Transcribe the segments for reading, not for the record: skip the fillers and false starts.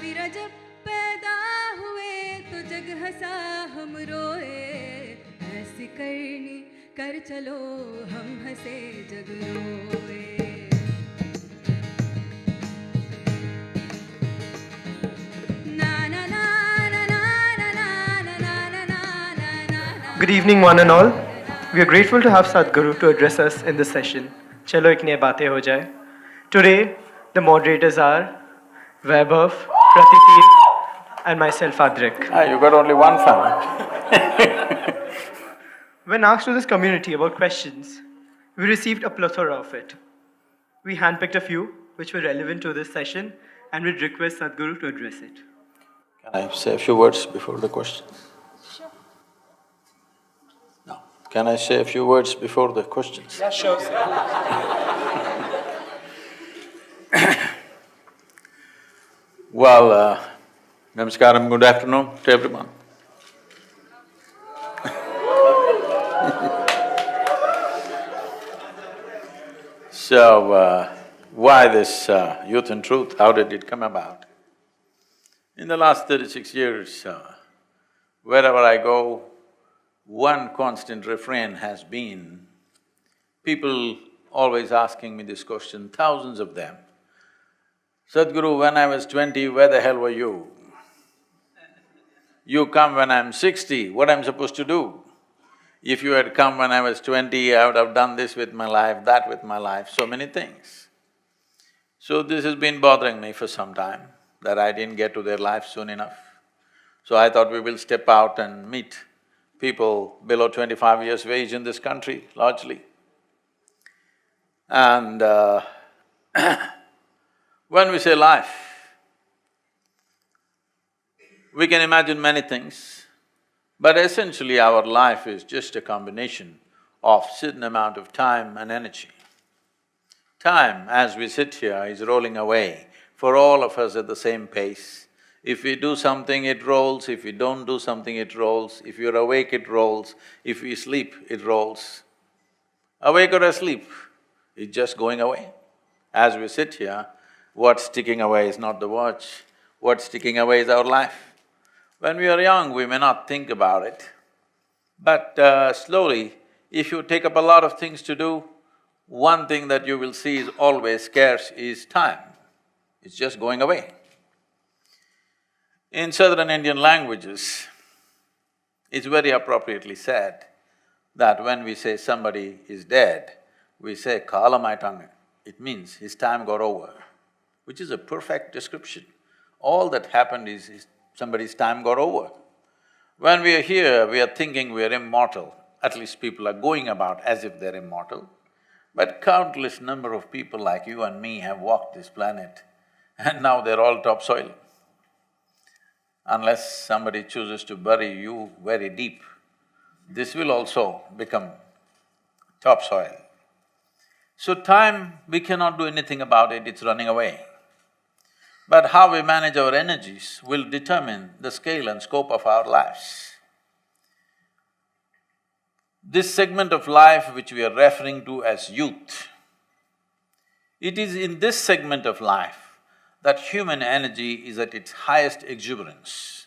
फिर जब पैदा हुए तो जग हंसा हम रोए, ऐसी करनी कर चलो हम हंसे जग रोए। Good evening, one and all. We are grateful to have Sadhguru to address us in this session. Chalo ek nayi baatein ho jaye. Today, the moderators are Vaibhav, Pratiti, and myself, Adrik. You got only one fan. When asked to this community about questions, we received a plethora of it. We handpicked a few which were relevant to this session and we'd request Sadhguru to address it. Can I say a few words before the question? Sure. No. Can I say a few words before the questions? Yeah, sure. Well, namaskaram, good afternoon to everyone. So, why this Youth and Truth? How did it come about? In the last 36 years, wherever I go, one constant refrain has been people always asking me this question, thousands of them. Sadhguru, when I was 20, where the hell were you? You come when I'm 60, what I'm supposed to do? If you had come when I was 20, I would have done this with my life, that with my life, so many things. So this has been bothering me for some time, that I didn't get to their life soon enough. So I thought we will step out and meet people below 25 years of age in this country, largely. And when we say life, we can imagine many things. But essentially our life is just a combination of certain amount of time and energy. Time, as we sit here, is rolling away for all of us at the same pace. If we do something, it rolls, if we don't do something, it rolls, if you're awake, it rolls, if we sleep, it rolls. Awake or asleep, it's just going away. As we sit here, what's ticking away is not the watch, what's ticking away is our life. When we are young, we may not think about it, but slowly, if you take up a lot of things to do, one thing that you will see is always scarce is time. It's just going away. In southern Indian languages, it's very appropriately said that when we say somebody is dead, we say kalamaitange. It means his time got over, which is a perfect description. All that happened is somebody's time got over. When we are here, we are thinking we are immortal, at least people are going about as if they're immortal. But countless number of people like you and me have walked this planet and now they're all topsoil. Unless somebody chooses to bury you very deep, this will also become topsoil. So time, we cannot do anything about it, it's running away. But how we manage our energies will determine the scale and scope of our lives. This segment of life which we are referring to as youth, it is in this segment of life that human energy is at its highest exuberance.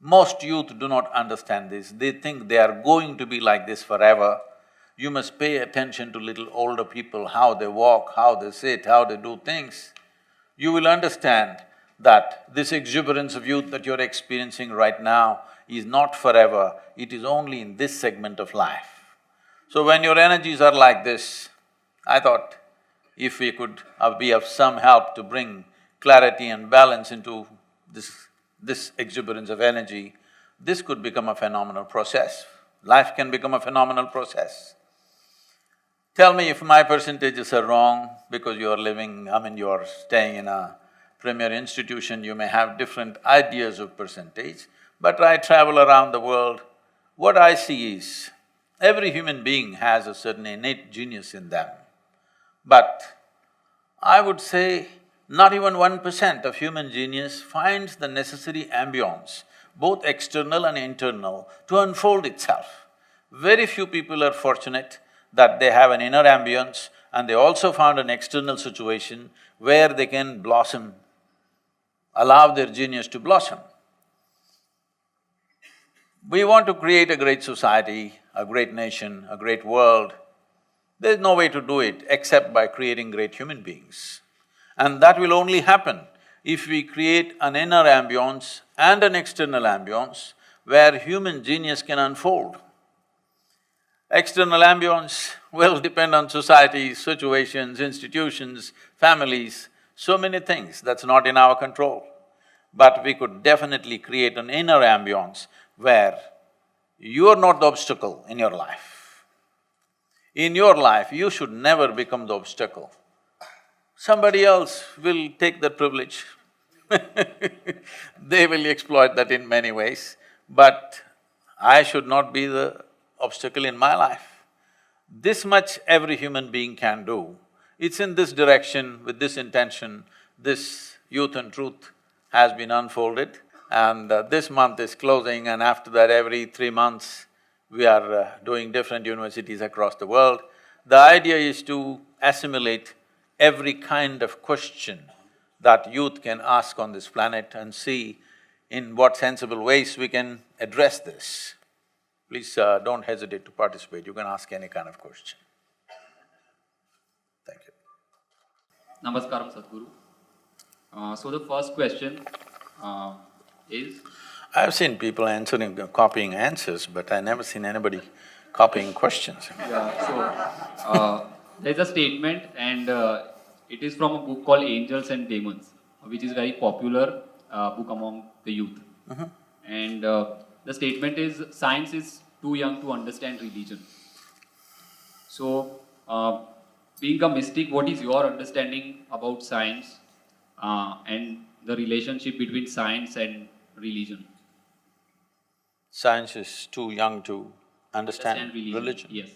Most youth do not understand this, they think they are going to be like this forever. You must pay attention to little older people, how they walk, how they sit, how they do things. You will understand that this exuberance of youth that you're experiencing right now is not forever, it is only in this segment of life. So when your energies are like this, I thought if we could be of some help to bring clarity and balance into this exuberance of energy, this could become a phenomenal process. Life can become a phenomenal process. Tell me if my percentages are wrong, because you are living… you are staying in a premier institution, you may have different ideas of percentage, but I travel around the world, what I see is, every human being has a certain innate genius in them. But I would say not even 1% of human genius finds the necessary ambience, both external and internal, to unfold itself. Very few people are fortunate that they have an inner ambience and they also found an external situation where they can blossom allow their genius to blossom. We want to create a great society, a great nation, a great world. There's no way to do it except by creating great human beings. And that will only happen if we create an inner ambience and an external ambience where human genius can unfold. External ambience will depend on societies, situations, institutions, families, so many things that's not in our control. But we could definitely create an inner ambience where you are not the obstacle in your life. In your life, you should never become the obstacle. Somebody else will take that privilege they will exploit that in many ways, but I should not be the obstacle in my life. This much every human being can do. It's in this direction, with this intention, this Youth and Truth has been unfolded, and this month is closing, and after that every 3 months we are doing different universities across the world. The idea is to assimilate every kind of question that youth can ask on this planet and see in what sensible ways we can address this. Please don't hesitate to participate, you can ask any kind of question. Thank you. Namaskaram, Sadhguru. So the first question is… I've seen people answering, copying answers, but I never seen anybody copying questions. Yeah, so there's a statement and it is from a book called Angels and Demons, which is a very popular book among the youth. And the statement is, science is too young to understand religion. So, being a mystic, what is your understanding about science and the relationship between science and religion? Science is too young to understand religion. Yes.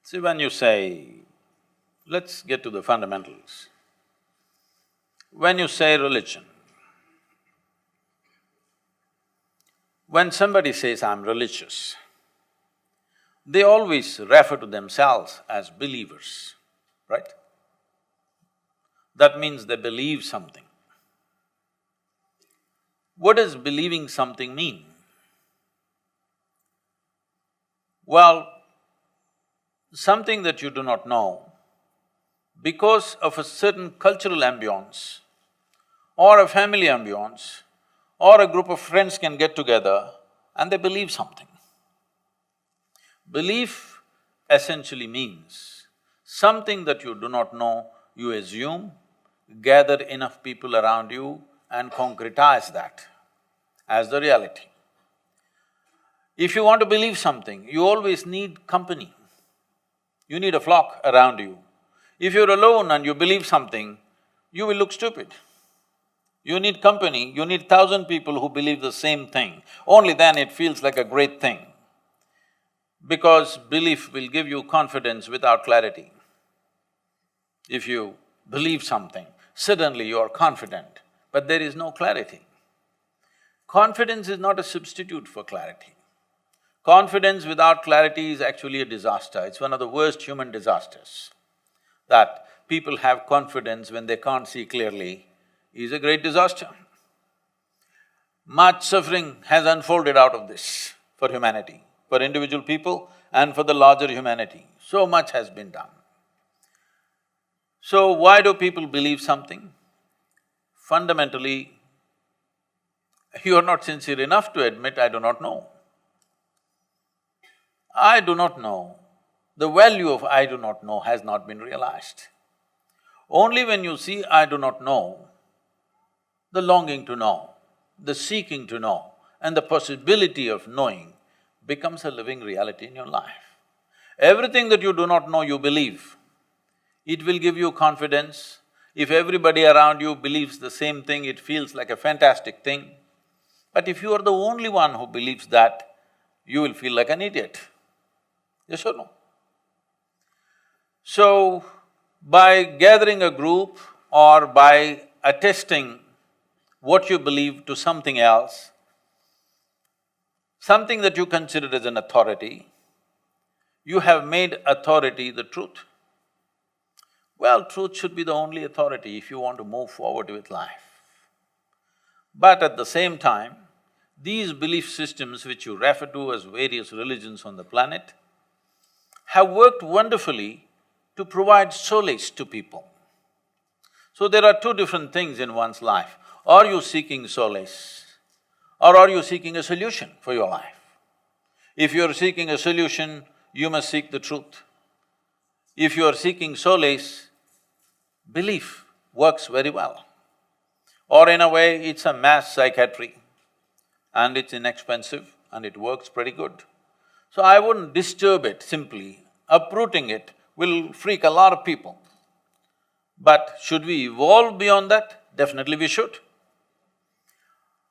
See, when you say, let's get to the fundamentals. When you say religion, when somebody says, I'm religious, they always refer to themselves as believers, right? That means they believe something. What does believing something mean? Well, something that you do not know, because of a certain cultural ambience or a family ambience or a group of friends can get together and they believe something. Belief essentially means something that you do not know, you assume, gather enough people around you and concretize that as the reality. If you want to believe something, you always need company. You need a flock around you. If you're alone and you believe something, you will look stupid. You need company, you need 1,000 people who believe the same thing. Only then it feels like a great thing. Because belief will give you confidence without clarity. If you believe something, suddenly you are confident, but there is no clarity. Confidence is not a substitute for clarity. Confidence without clarity is actually a disaster. It's one of the worst human disasters. That people have confidence when they can't see clearly is a great disaster. Much suffering has unfolded out of this for humanity, for individual people and for the larger humanity. So much has been done. So why do people believe something? Fundamentally, you are not sincere enough to admit, I do not know. I do not know. The value of I do not know has not been realized. Only when you see I do not know, the longing to know, the seeking to know, and the possibility of knowing becomes a living reality in your life. Everything that you do not know, you believe. It will give you confidence. If everybody around you believes the same thing, it feels like a fantastic thing. But if you are the only one who believes that, you will feel like an idiot. Yes or no? So, by gathering a group or by attesting what you believe to something else, something that you consider as an authority, you have made authority the truth. Well, truth should be the only authority if you want to move forward with life. But at the same time, these belief systems which you refer to as various religions on the planet have worked wonderfully to provide solace to people. So there are two different things in one's life. Are you seeking solace or are you seeking a solution for your life? If you're seeking a solution, you must seek the truth. If you are seeking solace, belief works very well. Or in a way, it's a mass psychiatry and it's inexpensive and it works pretty good. So I wouldn't disturb it simply. Uprooting it will freak a lot of people. But should we evolve beyond that? Definitely we should.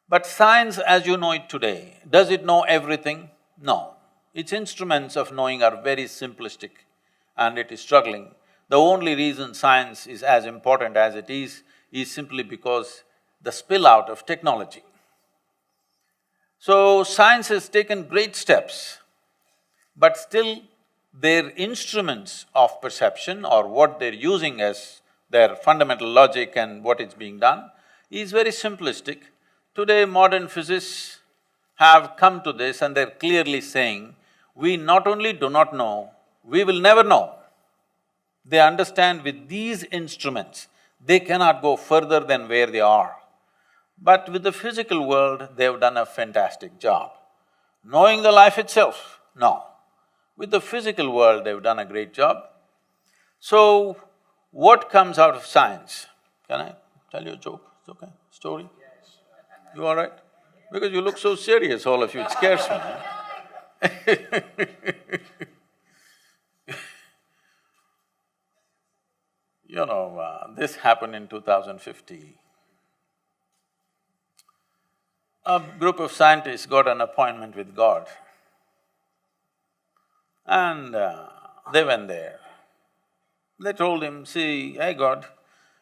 But science as you know it today, does it know everything? No. Its instruments of knowing are very simplistic and it is struggling. The only reason science is as important as it is simply because the spill out of technology. So science has taken great steps, but still their instruments of perception or what they're using as their fundamental logic and what is being done is very simplistic. Today modern physicists have come to this and they're clearly saying, we not only do not know, we will never know. They understand with these instruments, they cannot go further than where they are. But with the physical world, they've done a fantastic job. Knowing the life itself, no. With the physical world, they've done a great job. So, what comes out of science? Can I tell you a joke? It's okay? Story? You all right? Because you look so serious, all of you, it scares me. You know, this happened in 2050. A group of scientists got an appointment with God and they went there. They told him, see, hey God,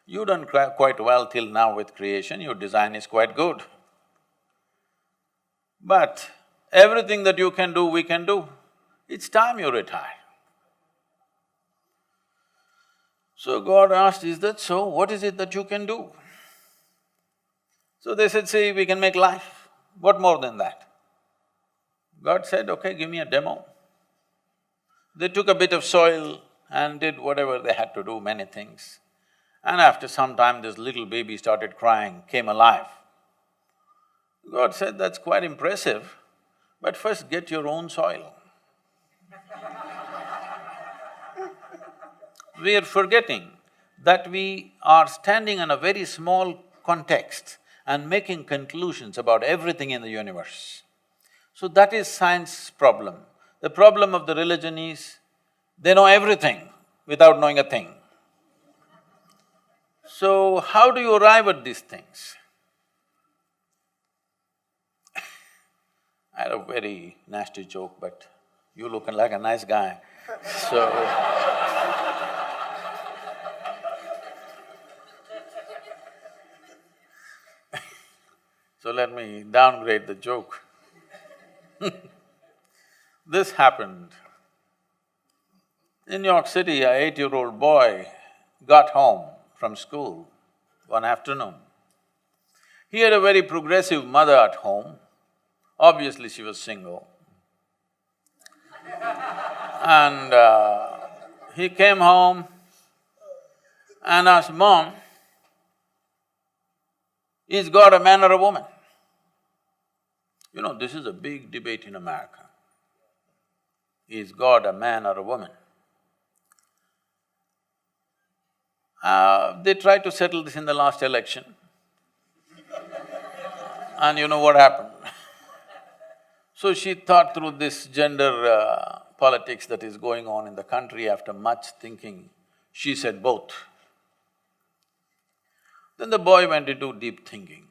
you've done quite well till now with creation, your design is quite good. But everything that you can do, we can do. It's time you retire. So God asked, is that so? What is it that you can do? So they said, see, we can make life. What more than that? God said, okay, give me a demo. They took a bit of soil and did whatever they had to do, many things. And after some time, this little baby started crying, came alive. God said, that's quite impressive, but first get your own soil. We are forgetting that we are standing in a very small context and making conclusions about everything in the universe. So that is science's problem. The problem of the religion is, they know everything without knowing a thing. So how do you arrive at these things? I had a very nasty joke, but you look like a nice guy, so so let me downgrade the joke. This happened. In New York City, a 8-year-old boy got home from school one afternoon. He had a very progressive mother at home. Obviously, she was single. And he came home and asked, Mom, is God a man or a woman? You know, this is a big debate in America. Is God a man or a woman? They tried to settle this in the last election. And you know what happened? So she thought through this gender politics that is going on in the country. After much thinking, she said both. Then the boy went into deep thinking.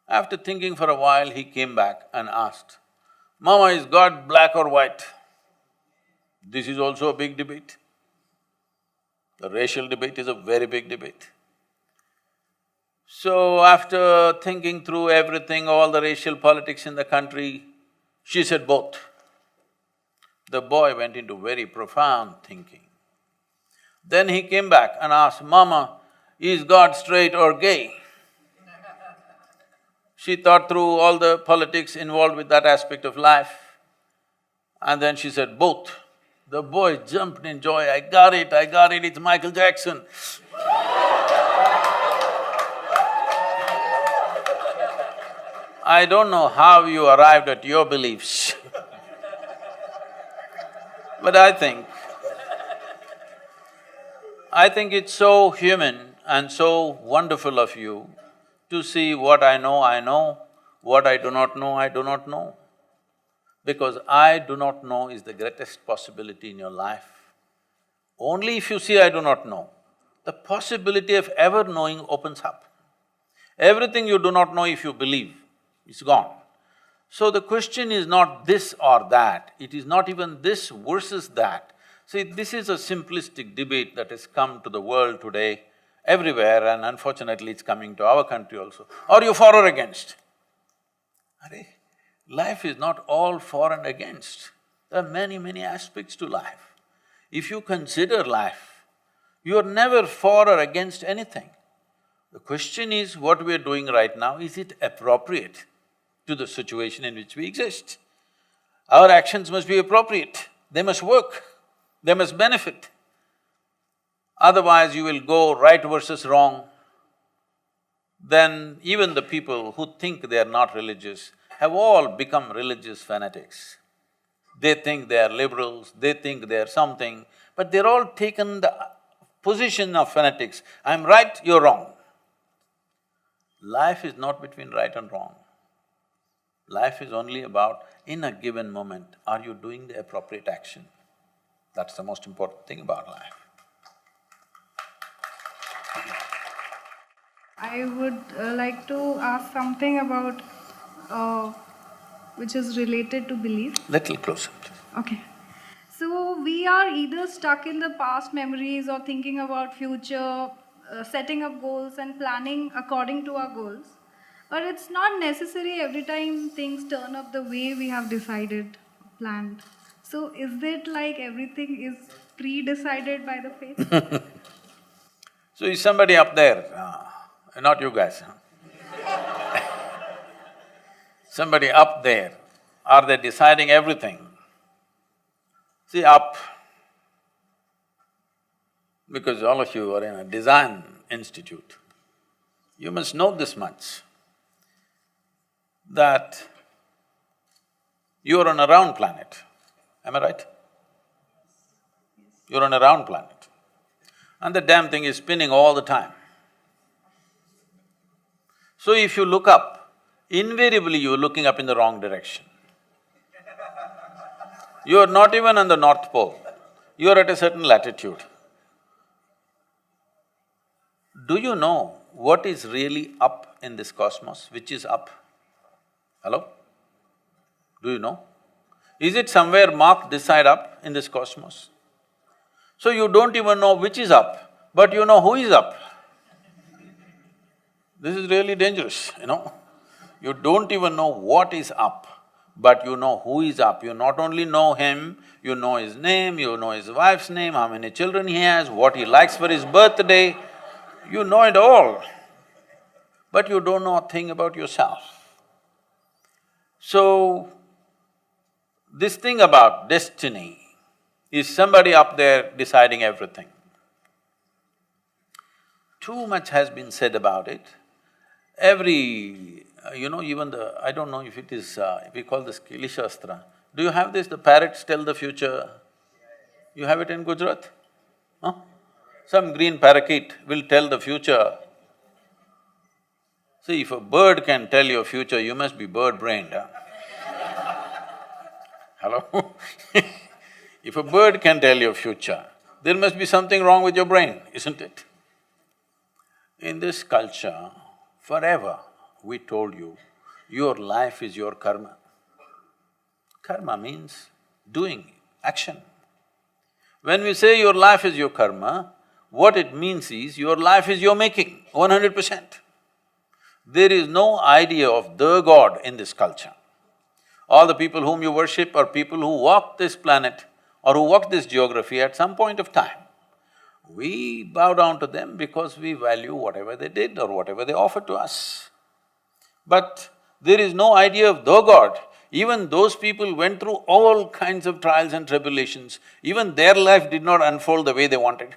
After thinking for a while, he came back and asked, Mama, is God black or white? This is also a big debate. The racial debate is a very big debate. So after thinking through everything, all the racial politics in the country, she said both. The boy went into very profound thinking. Then he came back and asked, Mama, is God straight or gay? She thought through all the politics involved with that aspect of life, and then she said, both. The boy jumped in joy, I got it, it's Michael Jackson. I don't know how you arrived at your beliefs but I think it's so human and so wonderful of you to see what I know, what I do not know, I do not know. Because I do not know is the greatest possibility in your life. Only if you see I do not know, the possibility of ever knowing opens up. Everything you do not know, if you believe, is gone. So the question is not this or that, it is not even this versus that. See, this is a simplistic debate that has come to the world today, everywhere, and unfortunately it's coming to our country also. Are you for or against? Arey, life is not all for and against. There are many aspects to life. If you consider life, you are never for or against anything. The question is, what we are doing right now, is it appropriate to the situation in which we exist? Our actions must be appropriate, they must work, they must benefit. Otherwise you will go right versus wrong. Then even the people who think they are not religious have all become religious fanatics. They think they are liberals, they think they are something, but they're all taken the position of fanatics. I'm right, you're wrong. Life is not between right and wrong. Life is only about, in a given moment, are you doing the appropriate action? That's the most important thing about life. I would like to ask something about which is related to belief. Little closer, please. Okay. So we are either stuck in the past memories or thinking about future, setting up goals and planning according to our goals. But it's not necessary every time things turn up the way we have decided, planned. So is it like everything is pre-decided by the fate? So is somebody up there, not you guys, somebody up there, are they deciding everything? See, up, because all of you are in a design institute, you must know this much, that you are on a round planet, am I right? You're on a round planet, and the damn thing is spinning all the time. So if you look up, invariably you're looking up in the wrong direction. You are not even on the North Pole, you are at a certain latitude. Do you know what is really up in this cosmos? Which is up? Hello? Do you know? Is it somewhere marked this side up in this cosmos? So you don't even know which is up, but you know who is up. This is really dangerous, you know. You don't even know what is up, but you know who is up. You not only know him, you know his name, you know his wife's name, how many children he has, what he likes for his birthday, you know it all. But you don't know a thing about yourself. So, this thing about destiny is somebody up there deciding everything. Too much has been said about it. Even I don't know if it is, we call this Kili Shastra. Do you have this, the parrots tell the future? You have it in Gujarat? Huh? Some green parakeet will tell the future. See, if a bird can tell your future, you must be bird-brained, huh? Hello? If a bird can tell your future, there must be something wrong with your brain, isn't it? In this culture, forever, we told you, your life is your karma. Karma means doing, action. When we say your life is your karma, what it means is your life is your making, 100%. There is no idea of the God in this culture. All the people whom you worship are people who walk this planet or who walk this geography at some point of time. We bow down to them because we value whatever they did or whatever they offered to us. But there is no idea of the God. Even those people went through all kinds of trials and tribulations, even their life did not unfold the way they wanted.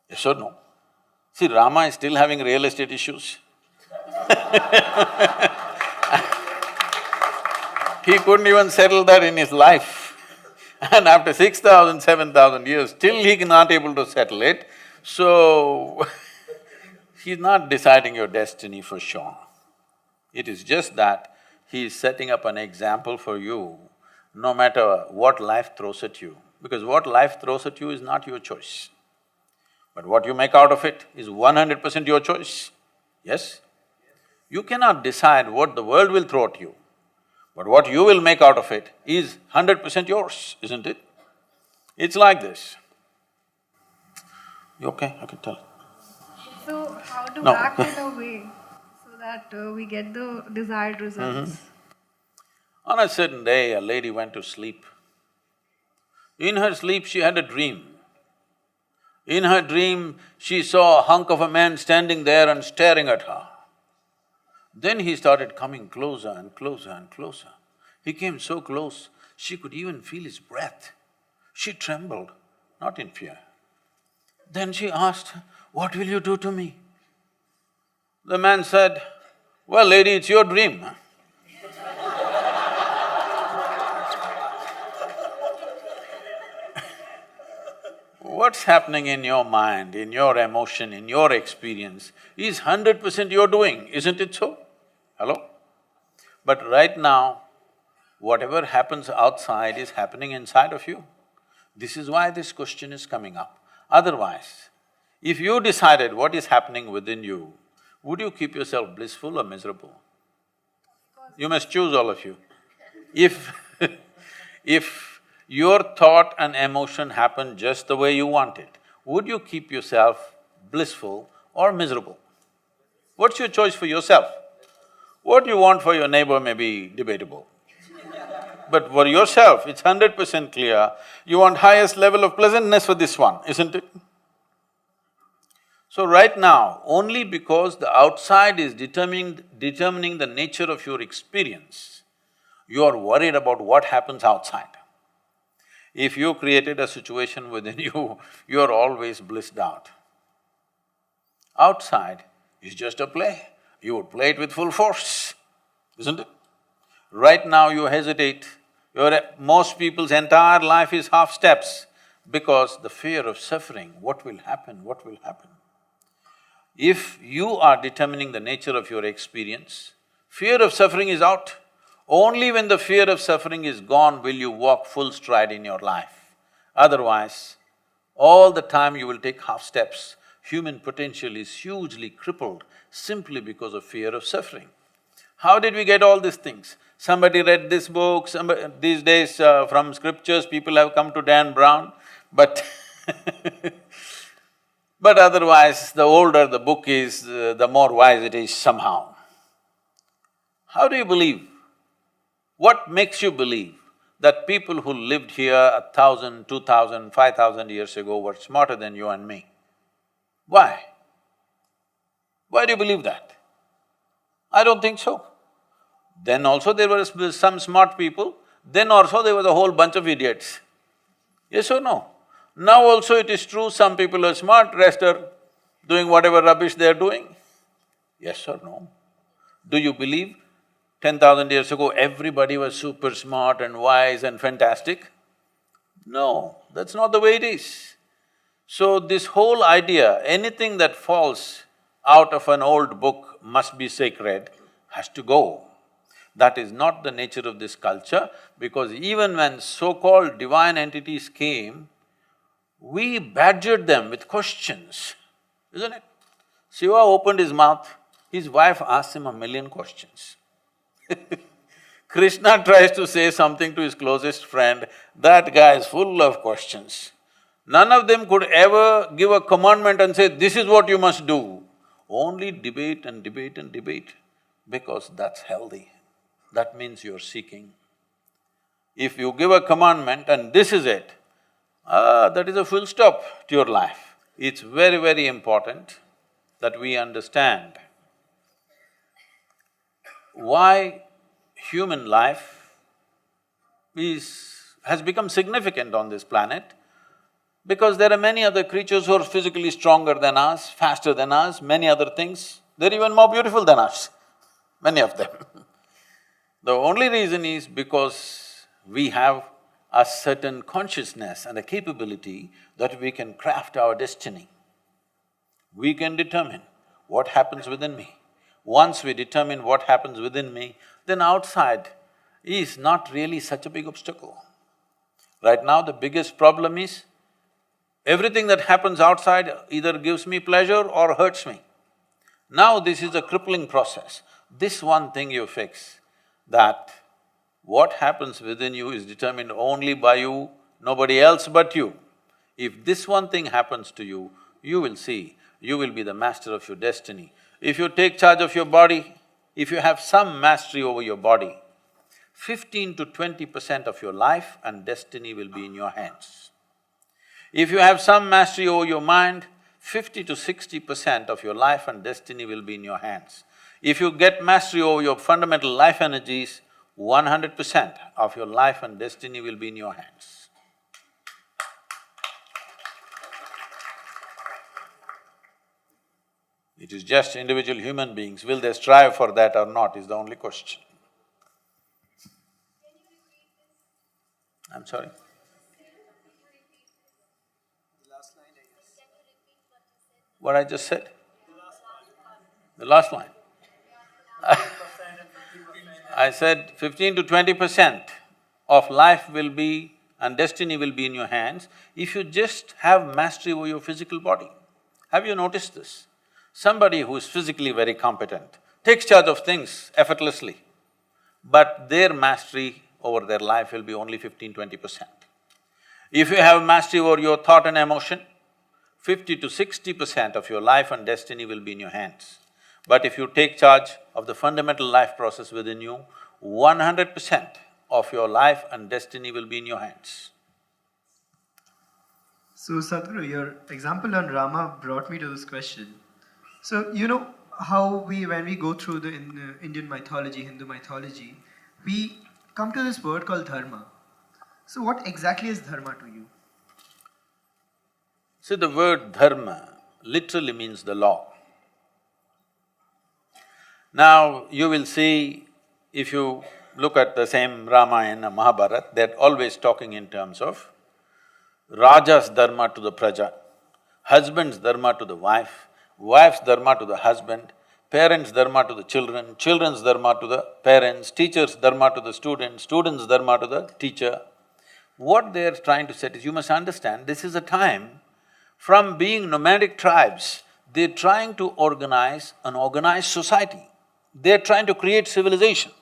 Yes or no? See, Rama is still having real estate issues. He couldn't even settle that in his life. And after 6,000, 7,000 years, still he not able to settle it, so he's not deciding your destiny for sure. It is just that he is setting up an example for you, no matter what life throws at you, because what life throws at you is not your choice. But what you make out of it is 100% your choice, yes? You cannot decide what the world will throw at you, but what you will make out of it is 100% yours, isn't it? It's like this. You okay? I can tell. So how to No. act in a way so that we get the desired results? On a certain day, a lady went to sleep. In her sleep, she had a dream. In her dream, she saw a hunk of a man standing there and staring at her. Then he started coming closer and closer and closer. He came so close, she could even feel his breath. She trembled, not in fear. Then she asked, "What will you do to me?" The man said, "Well, lady, it's your dream." What's happening in your mind, in your emotion, in your experience is 100% your doing, isn't it so? Hello? But right now, whatever happens outside is happening inside of you. This is why this question is coming up. Otherwise, if you decided what is happening within you, would you keep yourself blissful or miserable? You must choose, all of you. If your thought and emotion happen just the way you want it, would you keep yourself blissful or miserable? What's your choice for yourself? What you want for your neighbor may be debatable. But for yourself, it's 100% clear, you want highest level of pleasantness for this one, isn't it? So right now, only because the outside is determining the nature of your experience, you are worried about what happens outside. If you created a situation within you, you are always blissed out. Outside is just a play, you would play it with full force, isn't it? Right now you hesitate, most people's entire life is half steps because the fear of suffering, what will happen, what will happen? If you are determining the nature of your experience, fear of suffering is out. Only when the fear of suffering is gone will you walk full stride in your life. Otherwise, all the time you will take half steps. Human potential is hugely crippled simply because of fear of suffering. How did we get all these things? Somebody read this book, these days from scriptures people have come to Dan Brown, but but otherwise the older the book is, the more wise it is somehow. How do you believe? What makes you believe that people who lived here 1,000, 2,000, 5,000 years ago were smarter than you and me? Why? Why do you believe that? I don't think so. Then also there were some smart people, then also there was a whole bunch of idiots. Yes or no? Now also it is true, some people are smart, rest are doing whatever rubbish they are doing. Yes or no? Do you believe 10,000 years ago everybody was super smart and wise and fantastic? No, that's not the way it is. So this whole idea, anything that falls out of an old book must be sacred, has to go. That is not the nature of this culture, because even when so-called divine entities came, we badgered them with questions, isn't it? Shiva opened his mouth, his wife asked him 1,000,000 questions. Krishna tries to say something to his closest friend, that guy is full of questions. None of them could ever give a commandment and say, this is what you must do. Only debate and debate and debate, because that's healthy. That means you're seeking. If you give a commandment and this is it, that is a full stop to your life. It's very, very important that we understand why human life has become significant on this planet, because there are many other creatures who are physically stronger than us, faster than us, many other things. They're even more beautiful than us, many of them. The only reason is because we have a certain consciousness and a capability that we can craft our destiny. We can determine what happens within me. Once we determine what happens within me, then outside is not really such a big obstacle. Right now, the biggest problem is everything that happens outside either gives me pleasure or hurts me. Now this is a crippling process. This one thing you fix, that what happens within you is determined only by you, nobody else but you. If this one thing happens to you, you will see, you will be the master of your destiny. If you take charge of your body, if you have some mastery over your body, 15 to 20% of your life and destiny will be in your hands. If you have some mastery over your mind, 50 to 60% of your life and destiny will be in your hands. If you get mastery over your fundamental life energies, 100% of your life and destiny will be in your hands. It is just individual human beings, will they strive for that or not is the only question. I'm sorry? What I just said? The last line. I said 15 to 20% of life will be and destiny will be in your hands if you just have mastery over your physical body. Have you noticed this? Somebody who is physically very competent takes charge of things effortlessly, but their mastery over their life will be only 15–20%. If you have mastery over your thought and emotion, 50 to 60% of your life and destiny will be in your hands. But if you take charge of the fundamental life process within you, 100% of your life and destiny will be in your hands. So Sadhguru, your example on Rama brought me to this question. So you know how when we go through the Indian mythology, Hindu mythology, we come to this word called dharma. So what exactly is dharma to you? See, the word dharma literally means the law. Now, you will see, if you look at the same Ramayana, Mahabharata, they're always talking in terms of Raja's dharma to the praja, husband's dharma to the wife, wife's dharma to the husband, parents' dharma to the children, children's dharma to the parents, teacher's dharma to the student, student's dharma to the teacher. What they're trying to set is, you must understand, this is a time, from being nomadic tribes, they're trying to organize an organized society. They're trying to create civilization.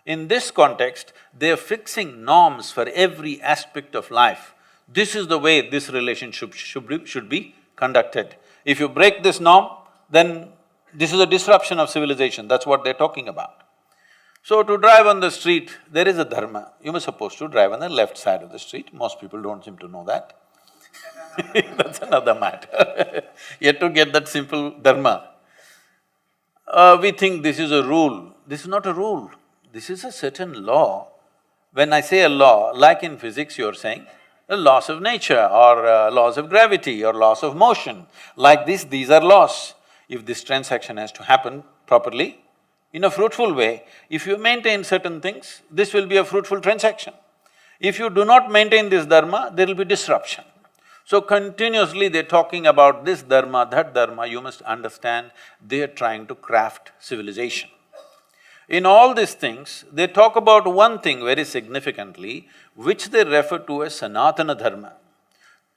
In this context, they're fixing norms for every aspect of life. This is the way this relationship should be conducted. If you break this norm, then this is a disruption of civilization, that's what they're talking about. So to drive on the street, there is a dharma. You were supposed to drive on the left side of the street, most people don't seem to know that. That's another matter. You have to get that simple dharma. We think this is a rule. This is not a rule. This is a certain law. When I say a law, like in physics you're saying, the laws of nature or laws of gravity or laws of motion. Like this, these are laws. If this transaction has to happen properly, in a fruitful way, if you maintain certain things, this will be a fruitful transaction. If you do not maintain this dharma, there will be disruption. So continuously they're talking about this dharma, that dharma, you must understand, they're trying to craft civilization. In all these things, they talk about one thing very significantly, which they refer to as Sanatana Dharma.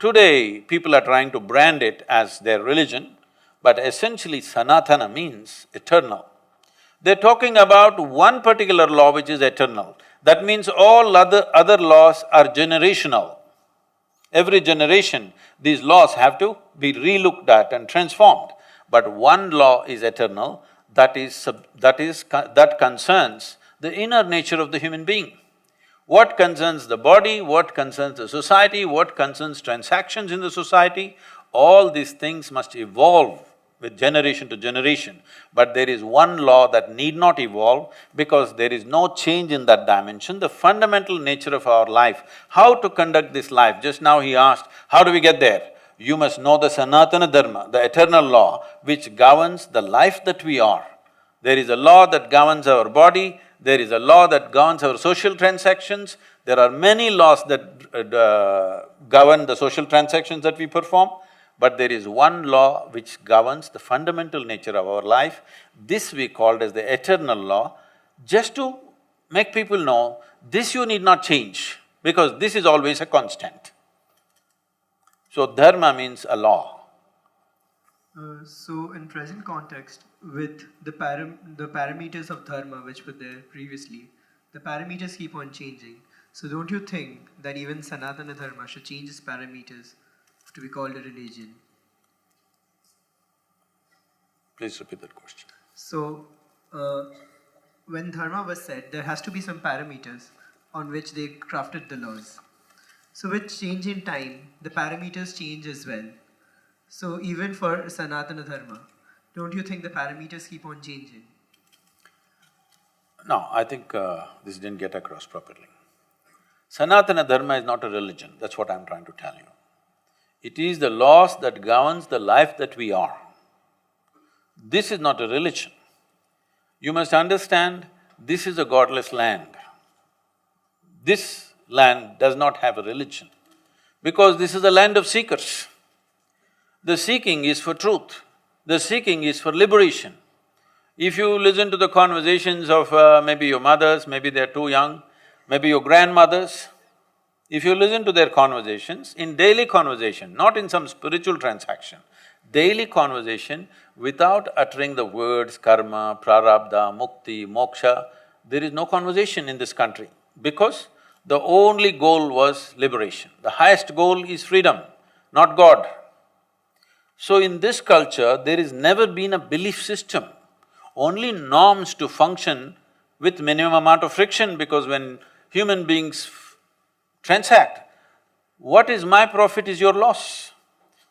Today, people are trying to brand it as their religion, but essentially Sanatana means eternal. They're talking about one particular law which is eternal. That means all other laws are generational. Every generation, these laws have to be relooked at and transformed. But one law is eternal, that concerns the inner nature of the human being. What concerns the body, what concerns the society, what concerns transactions in the society, All these things must evolve with generation to generation, but there is one law that need not evolve because there is no change in that dimension, the fundamental nature of our life. How to conduct this life? Just now he asked, how do we get there? You must know the Sanatana Dharma, the eternal law which governs the life that we are. There is a law that governs our body, there is a law that governs our social transactions, there are many laws that govern the social transactions that we perform, but there is one law which governs the fundamental nature of our life. This we called as the eternal law, just to make people know, this you need not change, because this is always a constant. So dharma means a law. So in present context, with the parameters of dharma which were there previously, the parameters keep on changing. So don't you think that even Sanatana Dharma should change its parameters to be called a religion? Please repeat that question. So, when dharma was said, there has to be some parameters on which they crafted the laws. So with change in time, the parameters change as well. So even for Sanatana Dharma, don't you think the parameters keep on changing? No, I think this didn't get across properly. Sanatana Dharma is not a religion, that's what I'm trying to tell you. It is the laws that governs the life that we are. This is not a religion. You must understand, this is a godless land. This land does not have a religion, because this is a land of seekers. The seeking is for truth, the seeking is for liberation. If you listen to the conversations of maybe your mothers, maybe they're too young, maybe your grandmothers, if you listen to their conversations, in daily conversation, not in some spiritual transaction, daily conversation, without uttering the words karma, prarabdha, mukti, moksha, there is no conversation in this country, because the only goal was liberation. The highest goal is freedom, not God. So in this culture, there has never been a belief system, only norms to function with minimum amount of friction, because when human beings transact, what is my profit is your loss,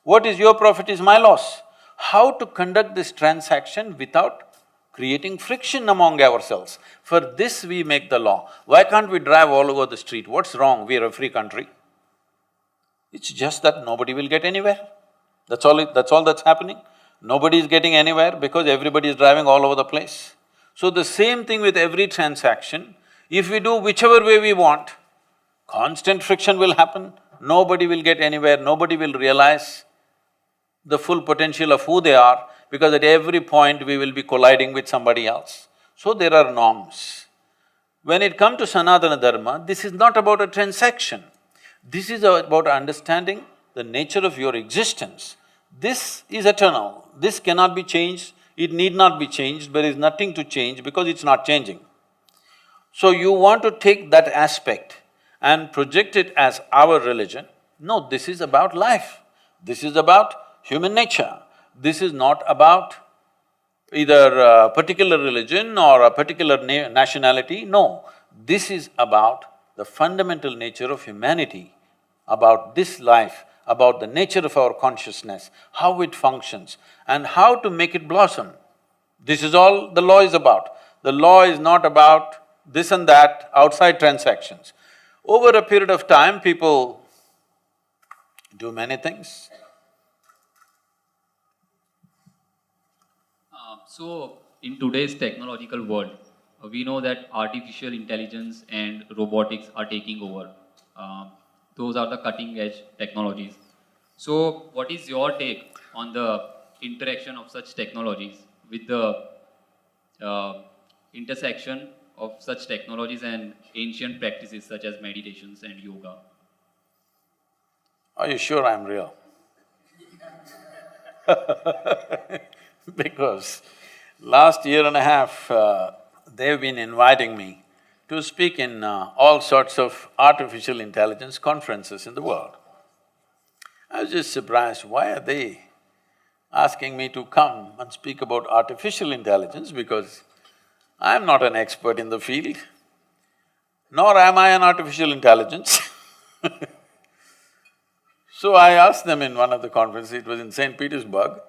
what is your profit is my loss. How to conduct this transaction without creating friction among ourselves? For this we make the law. Why can't we drive all over the street? What's wrong? We are a free country. It's just that nobody will get anywhere. That's all that's happening. Nobody is getting anywhere because everybody is driving all over the place. So the same thing with every transaction, if we do whichever way we want, constant friction will happen, nobody will get anywhere, nobody will realize the full potential of who they are, because at every point we will be colliding with somebody else. So there are norms. When it comes to Sanatana Dharma, this is not about a transaction. This is about understanding the nature of your existence. This is eternal, this cannot be changed, it need not be changed, there is nothing to change because it's not changing. So you want to take that aspect and project it as our religion. No, this is about life, this is about human nature. This is not about either a particular religion or a particular nationality, no. This is about the fundamental nature of humanity, about this life, about the nature of our consciousness, how it functions and how to make it blossom. This is all the law is about. The law is not about this and that outside transactions. Over a period of time, people do many things. So, in today's technological world, we know that artificial intelligence and robotics are taking over. Those are the cutting-edge technologies. So, what is your take on the interaction of such technologies with the intersection of such technologies and ancient practices such as meditations and yoga? Are you sure I'm real? Because last year and a half, they've been inviting me to speak in all sorts of artificial intelligence conferences in the world. I was just surprised, why are they asking me to come and speak about artificial intelligence, because I'm not an expert in the field, nor am I an artificial intelligence. So I asked them in one of the conferences, it was in St. Petersburg,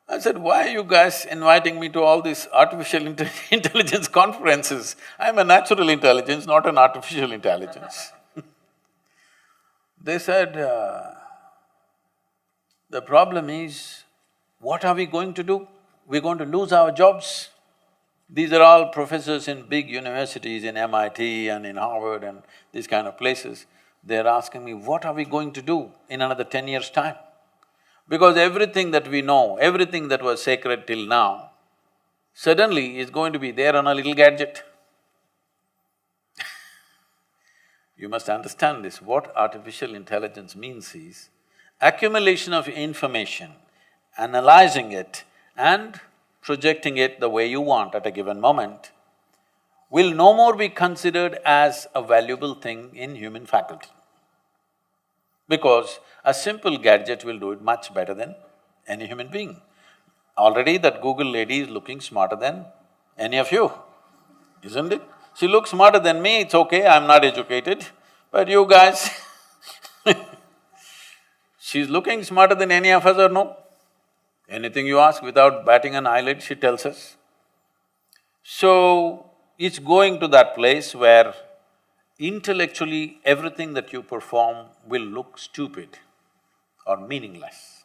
I said, why are you guys inviting me to all these artificial intelligence conferences? I'm a natural intelligence, not an artificial intelligence. They said, the problem is, what are we going to do? We're going to lose our jobs. These are all professors in big universities, in MIT and in Harvard and these kind of places. They're asking me, what are we going to do in another 10 years' time? Because everything that we know, everything that was sacred till now, suddenly is going to be there on a little gadget. You must understand this. What artificial intelligence means is accumulation of information, analyzing it and projecting it the way you want at a given moment will no more be considered as a valuable thing in human faculty. Because a simple gadget will do it much better than any human being. Already that Google lady is looking smarter than any of you, isn't it? She looks smarter than me, it's okay, I'm not educated, but you guys she's looking smarter than any of us or no? Anything you ask without batting an eyelid, she tells us. So, it's going to that place where intellectually everything that you perform will look stupid or meaningless.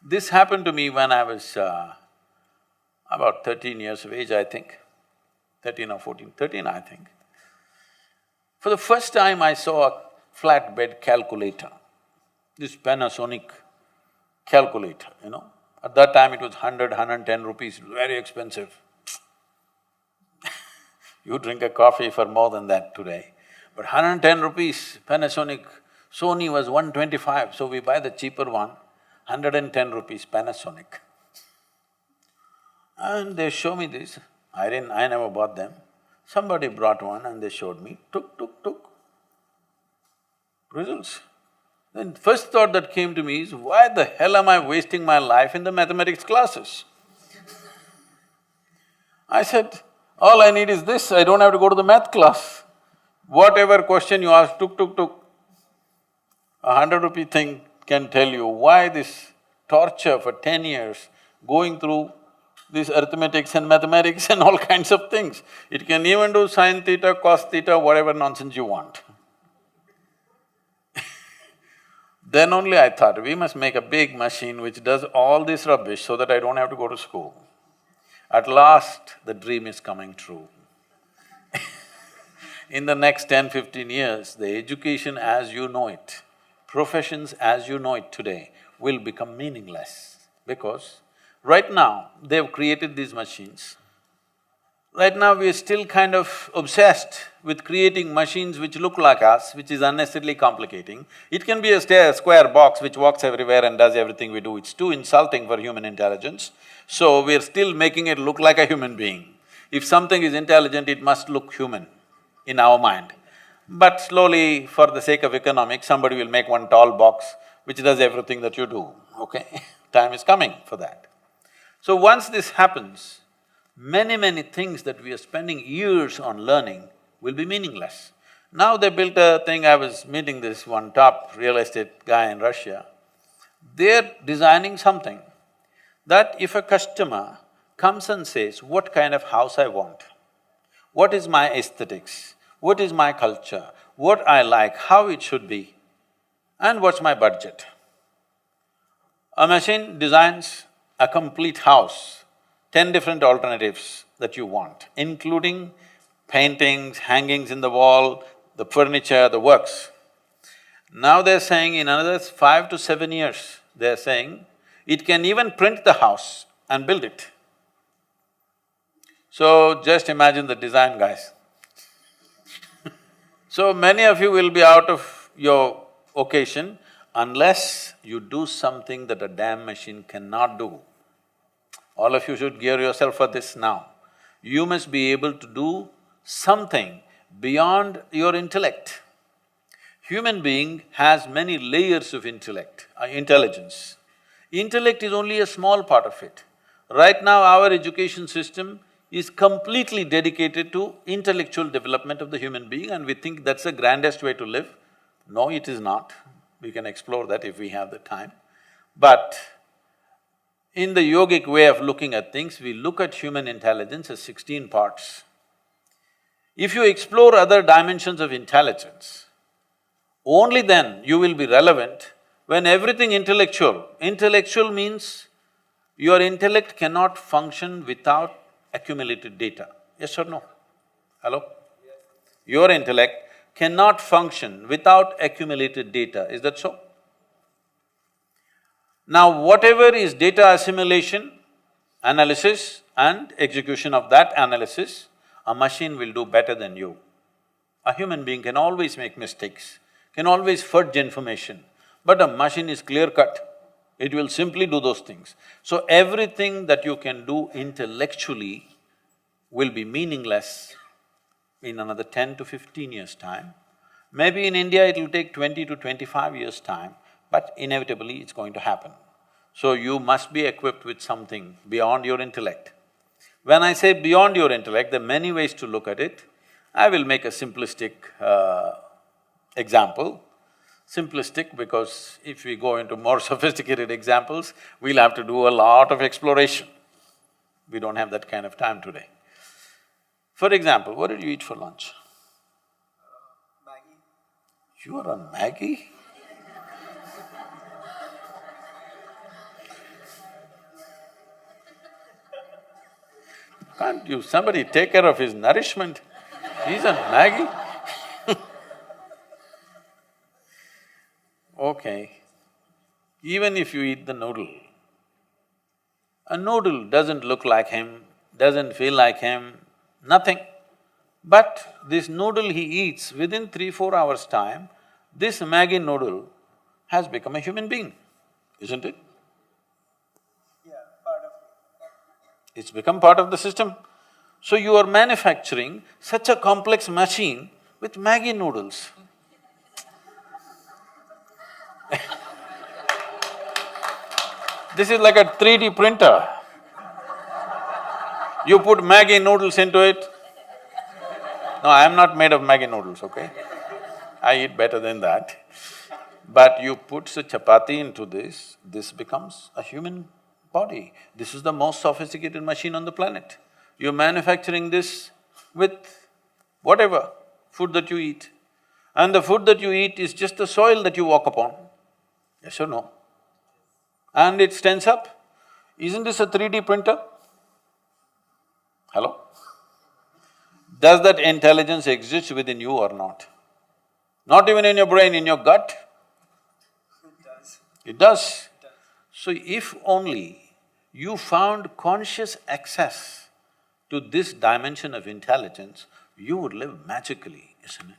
This happened to me when I was about 13 years of age, I think, 13 or 14, 13 I think. For the first time I saw a flatbed calculator, this Panasonic calculator, you know. At that time it was 100, 110 rupees, very expensive. You drink a coffee for more than that today. But 110 rupees, Panasonic, Sony was 125, so we buy the cheaper one, 110 rupees Panasonic. And they show me this, I never bought them. Somebody brought one and they showed me, tuk. Results. Then first thought that came to me is, why the hell am I wasting my life in the mathematics classes? I said, all I need is this, I don't have to go to the math class. Whatever question you ask, tuk. A 100-rupee thing can tell you why this torture for 10 years, going through this arithmetics and mathematics and all kinds of things. It can even do sin theta, cos theta, whatever nonsense you want. Then only I thought, we must make a big machine which does all this rubbish so that I don't have to go to school. At last, the dream is coming true. In the next 10, 15 years, the education as you know it, professions as you know it today will become meaningless because right now, they've created these machines. Right now, we are still kind of obsessed with creating machines which look like us, which is unnecessarily complicating. It can be a square box which walks everywhere and does everything we do. It's too insulting for human intelligence. So, we're still making it look like a human being. If something is intelligent, it must look human in our mind. But slowly, for the sake of economics, somebody will make one tall box which does everything that you do, okay? Time is coming for that. So once this happens, many things that we are spending years on learning will be meaningless. Now they built a thing, I was meeting this one top real estate guy in Russia. They're designing something that if a customer comes and says, what kind of house I want, what is my aesthetics, what is my culture, what I like, how it should be, and what's my budget. A machine designs a complete house, 10 different alternatives that you want, including paintings, hangings in the wall, the furniture, the works. Now they're saying in another 5 to 7 years, they're saying, it can even print the house and build it. So just imagine the design, guys. So many of you will be out of your occasion unless you do something that a damn machine cannot do. All of you should gear yourself for this now. You must be able to do something beyond your intellect. Human being has many layers of intelligence. Intellect is only a small part of it. Right now, our education system is completely dedicated to intellectual development of the human being and we think that's the grandest way to live. No, it is not. We can explore that if we have the time. But in the yogic way of looking at things, we look at human intelligence as 16 parts. If you explore other dimensions of intelligence, only then you will be relevant when everything intellectual. Intellectual means your intellect cannot function without accumulated data. Yes or no? Hello? Yes. Your intellect cannot function without accumulated data, is that so? Now, whatever is data assimilation, analysis and execution of that analysis, a machine will do better than you. A human being can always make mistakes, can always fudge information, but a machine is clear-cut. It will simply do those things. So everything that you can do intellectually will be meaningless in another 10 to 15 years' time. Maybe in India it will take 20 to 25 years' time, but inevitably it's going to happen. So you must be equipped with something beyond your intellect. When I say beyond your intellect, there are many ways to look at it. I will make a simplistic example. Simplistic because if we go into more sophisticated examples, we'll have to do a lot of exploration. We don't have that kind of time today. For example, what did you eat for lunch? Maggie. You are on Maggie? Can't you… somebody take care of his nourishment? He's on Maggie? Okay, even if you eat the noodle, a noodle doesn't look like him, doesn't feel like him, nothing. But this noodle he eats, within 3-4 hours' time, this Maggi noodle has become a human being, isn't it? Yeah, part of it. It's become part of the system. So you are manufacturing such a complex machine with Maggi noodles. This is like a 3D printer. You put Maggi noodles into it. No, I am not made of Maggi noodles, okay? I eat better than that. But you put a chapati into this becomes a human body. This is the most sophisticated machine on the planet. You're manufacturing this with whatever food that you eat. And the food that you eat is just the soil that you walk upon. Yes or no? And it stands up. Isn't this a 3D printer? Hello? Does that intelligence exist within you or not? Not even in your brain, in your gut? It does. It does. So if only you found conscious access to this dimension of intelligence, you would live magically, isn't it?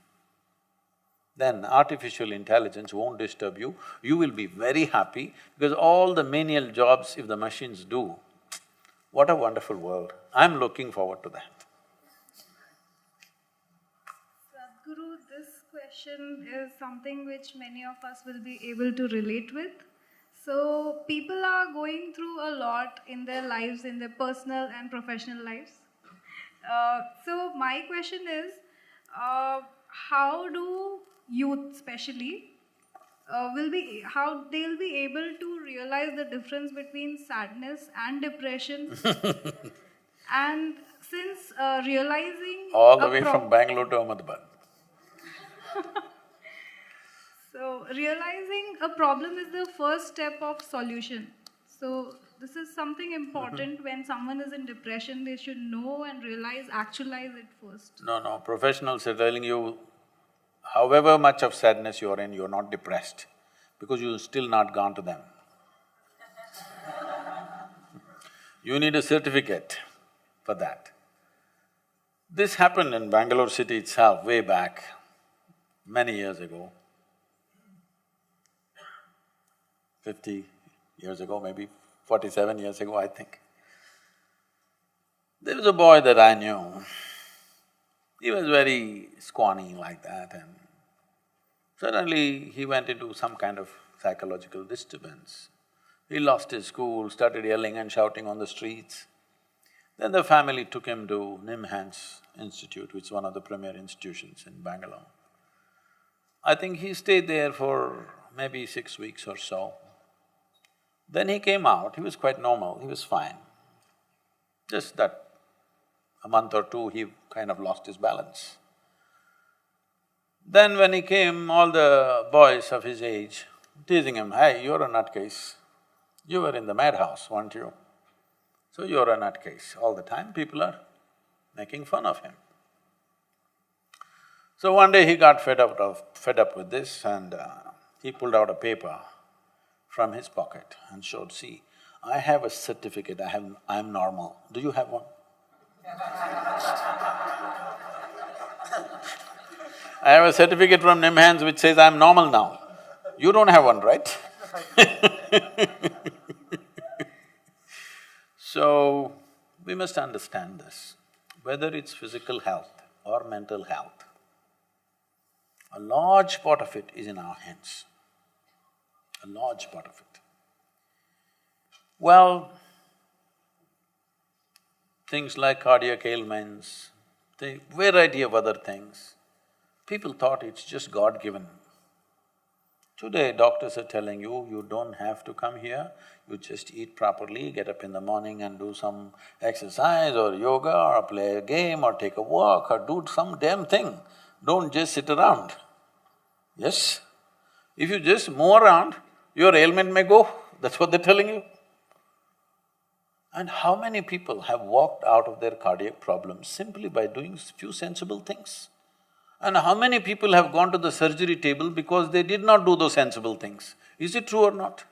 Then artificial intelligence won't disturb you, you will be very happy because all the menial jobs if the machines do, what a wonderful world. I'm looking forward to that. Sadhguru, this question is something which many of us will be able to relate with. So, people are going through a lot in their lives, in their personal and professional lives. So, my question is, how do youth especially how they'll be able to realize the difference between sadness and depression? And since realizing All the way from Bangalore to Ahmedabad. So, realizing a problem is the first step of solution. So, this is something important when someone is in depression, they should know and realize, actualize it first. No, professionals are telling you, however much of sadness you're in, you're not depressed because you've still not gone to them. You need a certificate for that. This happened in Bangalore city itself way back, many years ago. 50 years ago, maybe 47 years ago, I think. There was a boy that I knew. He was very scrawny like that and suddenly he went into some kind of psychological disturbance. He lost his school, started yelling and shouting on the streets. Then the family took him to Nimhans Institute, which is one of the premier institutions in Bangalore. I think he stayed there for maybe 6 weeks or so. Then he came out, he was quite normal, he was fine. Just that a month or two, he kind of lost his balance. Then when he came, all the boys of his age teasing him, "Hey, you're a nutcase. You were in the madhouse, weren't you? So you're a nutcase." All the time people are making fun of him. So one day he got fed up with this and he pulled out a paper from his pocket and showed, "See, I have a certificate, I'm normal. Do you have one?" "I have a certificate from Nimhans which says I'm normal now. You don't have one, right?" So, we must understand this, whether it's physical health or mental health, a large part of it is in our hands, a large part of it. Well, things like cardiac ailments, the variety of other things, people thought it's just God-given. Today, doctors are telling you, you don't have to come here, you just eat properly, get up in the morning and do some exercise or yoga or play a game or take a walk or do some damn thing. Don't just sit around. Yes? If you just move around, your ailment may go, that's what they're telling you. And how many people have walked out of their cardiac problems simply by doing few sensible things? And how many people have gone to the surgery table because they did not do those sensible things? Is it true or not?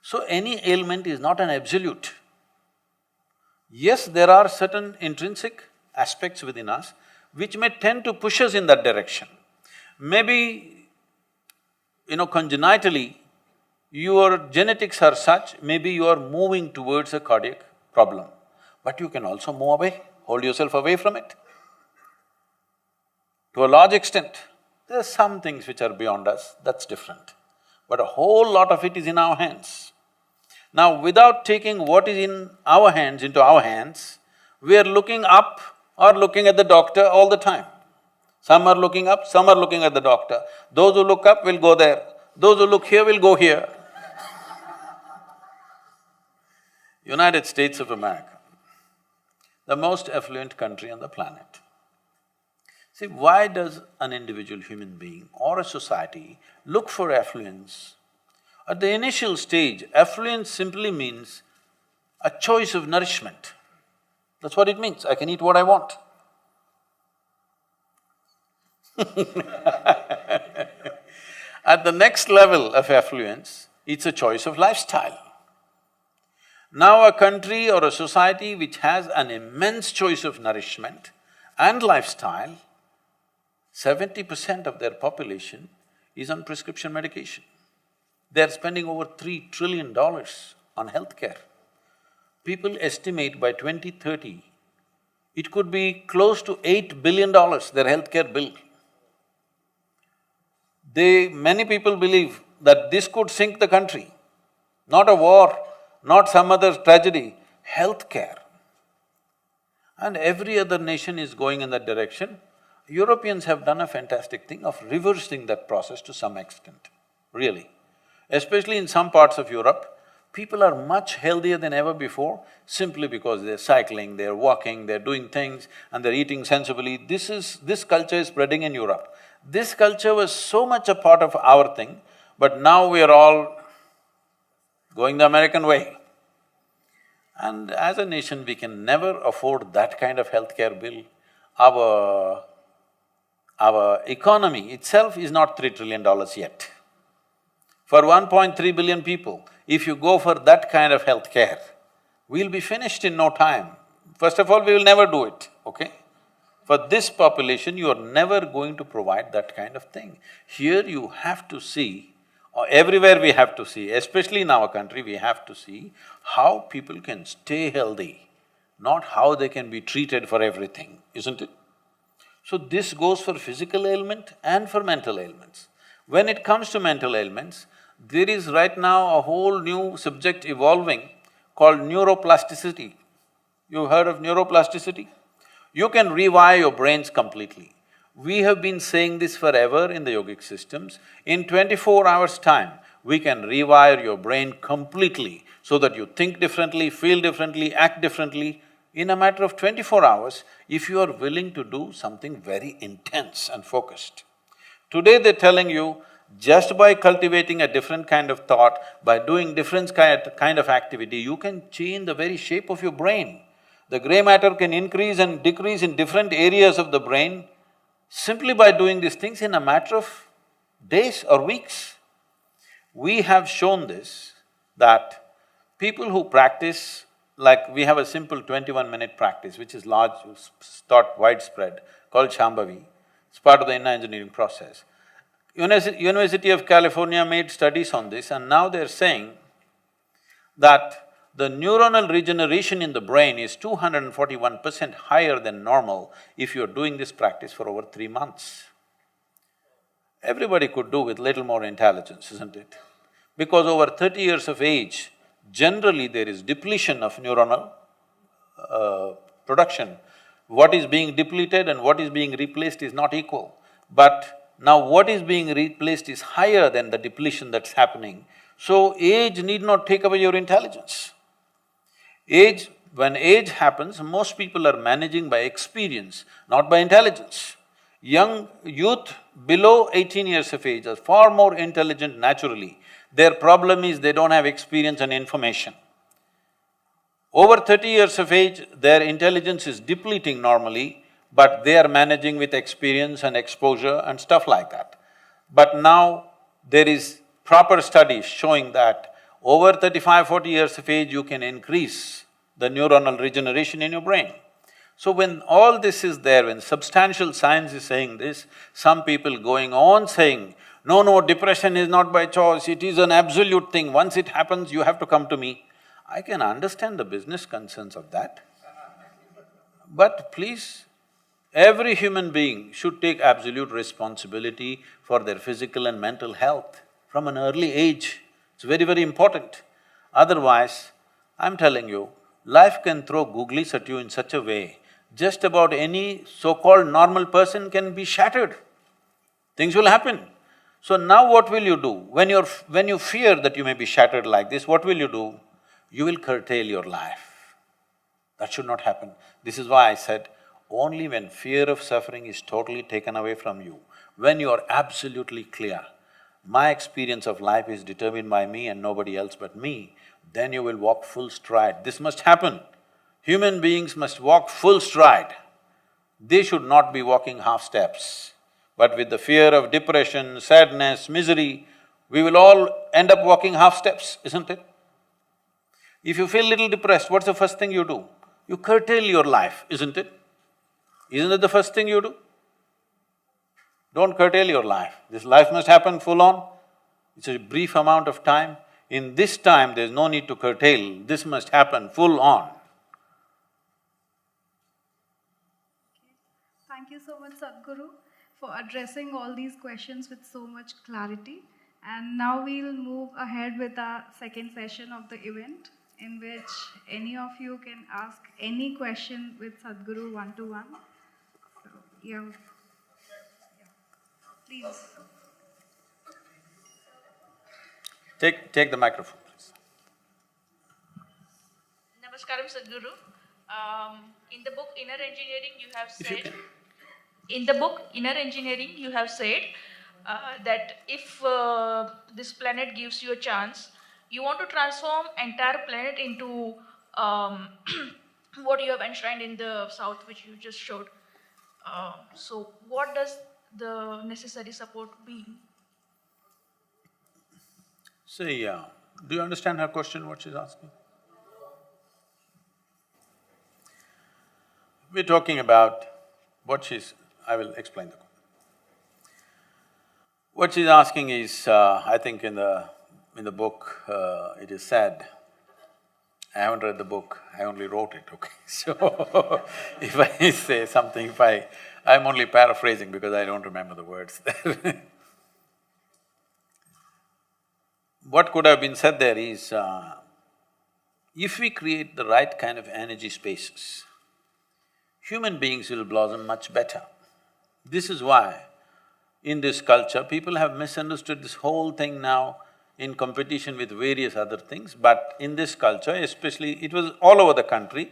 So any ailment is not an absolute. Yes, there are certain intrinsic aspects within us which may tend to push us in that direction. Maybe, congenitally, your genetics are such, maybe you are moving towards a cardiac problem, but you can also move away, hold yourself away from it. To a large extent, there are some things which are beyond us, that's different. But a whole lot of it is in our hands. Now, without taking what is in our hands into our hands, we are looking up or looking at the doctor all the time. Some are looking up, some are looking at the doctor. Those who look up will go there, those who look here will go here. United States of America, the most affluent country on the planet. See, why does an individual human being or a society look for affluence? At the initial stage, affluence simply means a choice of nourishment. That's what it means, I can eat what I want. At the next level of affluence, it's a choice of lifestyle. Now a country or a society which has an immense choice of nourishment and lifestyle, 70% of their population is on prescription medication. They're spending over $3 trillion on healthcare. People estimate by 2030, it could be close to $8 billion, their healthcare bill. Many people believe that this could sink the country, not a war, not some other tragedy, healthcare. And every other nation is going in that direction. Europeans have done a fantastic thing of reversing that process to some extent, really. Especially in some parts of Europe, people are much healthier than ever before simply because they're cycling, they're walking, they're doing things and they're eating sensibly. This culture is spreading in Europe. This culture was so much a part of our thing, but now we are all going the American way. And as a nation, we can never afford that kind of healthcare bill. Our economy itself is not $3 trillion yet. For 1.3 billion people, if you go for that kind of healthcare, we'll be finished in no time. First of all, we will never do it, okay? For this population, you are never going to provide that kind of thing. Here you have to see, or everywhere we have to see, especially in our country, we have to see how people can stay healthy, not how they can be treated for everything, isn't it? So this goes for physical ailment and for mental ailments. When it comes to mental ailments, there is right now a whole new subject evolving called neuroplasticity. You heard of neuroplasticity? You can rewire your brains completely. We have been saying this forever in the yogic systems. In 24 hours' time, we can rewire your brain completely so that you think differently, feel differently, act differently in a matter of 24 hours if you are willing to do something very intense and focused. Today they're telling you, just by cultivating a different kind of thought, by doing different kind of activity, you can change the very shape of your brain. The grey matter can increase and decrease in different areas of the brain simply by doing these things in a matter of days or weeks. We have shown this, that people who practice, like we have a simple 21-minute practice which is large, taught widespread, called Shambhavi. It's part of the inner engineering process. University of California made studies on this, and now they're saying that the neuronal regeneration in the brain is 241% higher than normal if you're doing this practice for over 3 months. Everybody could do with little more intelligence, isn't it? Because over 30 years of age, generally there is depletion of neuronal production. What is being depleted and what is being replaced is not equal. But now what is being replaced is higher than the depletion that's happening. So age need not take away your intelligence. When age happens, most people are managing by experience, not by intelligence. Youth below 18 years of age are far more intelligent naturally. Their problem is they don't have experience and information. Over 30 years of age, their intelligence is depleting normally, but they are managing with experience and exposure and stuff like that. But now there is proper studies showing that over 35–40 years of age, you can increase the neuronal regeneration in your brain. So when all this is there, when substantial science is saying this, some people going on saying, no, depression is not by choice, it is an absolute thing, once it happens, you have to come to me. I can understand the business concerns of that. But please, every human being should take absolute responsibility for their physical and mental health from an early age. It's very, very important. Otherwise, I'm telling you, life can throw googlies at you in such a way, just about any so-called normal person can be shattered. Things will happen. So now what will you do? When you fear that you may be shattered like this, what will you do? You will curtail your life. That should not happen. This is why I said, only when fear of suffering is totally taken away from you, when you are absolutely clear, my experience of life is determined by me and nobody else but me, then you will walk full stride. This must happen. Human beings must walk full stride. They should not be walking half steps. But with the fear of depression, sadness, misery, we will all end up walking half steps, isn't it? If you feel little depressed, what's the first thing you do? You curtail your life, isn't it? Isn't it the first thing you do? Don't curtail your life. This life must happen full on. It's a brief amount of time. In this time, there's no need to curtail. This must happen full on. Thank you so much, Sadhguru, for addressing all these questions with so much clarity. And now we'll move ahead with our second session of the event, in which any of you can ask any question with Sadhguru one-to-one. So, yeah. Please. Take the microphone, please. Namaskaram, Sadhguru. In the book Inner Engineering, you have said… In the book Inner Engineering, you have said that if this planet gives you a chance, you want to transform entire planet into what you have enshrined in the south, which you just showed. So what does the necessary support be? See, do you understand her question, what she's asking? We're talking about I will explain the… What she's asking is, I think in the book, it is said, I haven't read the book, I only wrote it, okay? So, if I say something, I'm only paraphrasing because I don't remember the words there. What could have been said there is, if we create the right kind of energy spaces, human beings will blossom much better. This is why in this culture, people have misunderstood this whole thing now in competition with various other things, but in this culture especially, it was all over the country,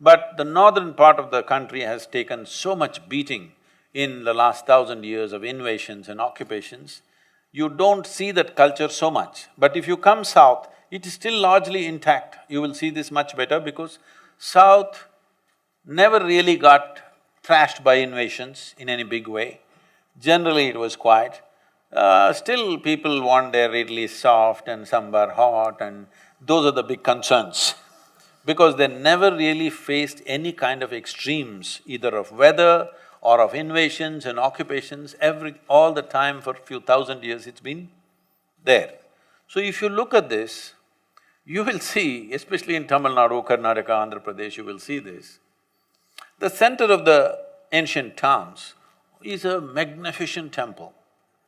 but the northern part of the country has taken so much beating in the last 1,000 years of invasions and occupations. You don't see that culture so much, but if you come south, it is still largely intact. You will see this much better because south never really got thrashed by invasions in any big way. Generally it was quiet. Still people want their idli soft and sambar hot, and those are the big concerns. Because they never really faced any kind of extremes, either of weather or of invasions and occupations. All the time for few thousand years it's been there. So if you look at this, you will see, especially in Tamil Nadu, Karnataka, Andhra Pradesh, you will see this. The center of the ancient towns is a magnificent temple.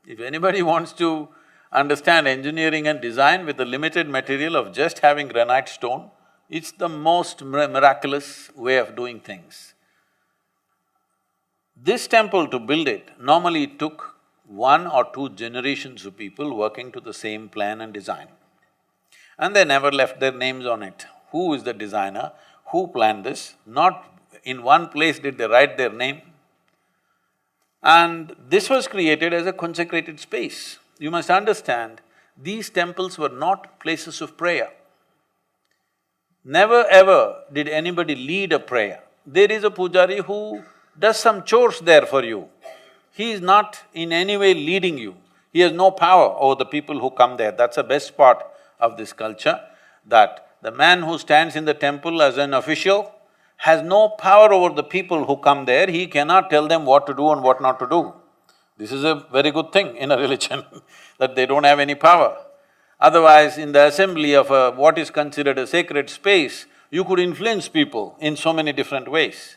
If anybody wants to understand engineering and design with the limited material of just having granite stone, it's the most miraculous way of doing things. This temple, to build it, normally it took 1 or 2 generations of people working to the same plan and design. And they never left their names on it. Who is the designer? Who planned this? Not in one place did they write their name. And this was created as a consecrated space. You must understand, these temples were not places of prayer. Never ever did anybody lead a prayer. There is a pujari who does some chores there for you. He is not in any way leading you. He has no power over the people who come there. That's the best part of this culture, that the man who stands in the temple as an official has no power over the people who come there. He cannot tell them what to do and what not to do. This is a very good thing in a religion, that they don't have any power. Otherwise, in the assembly of what is considered a sacred space, you could influence people in so many different ways.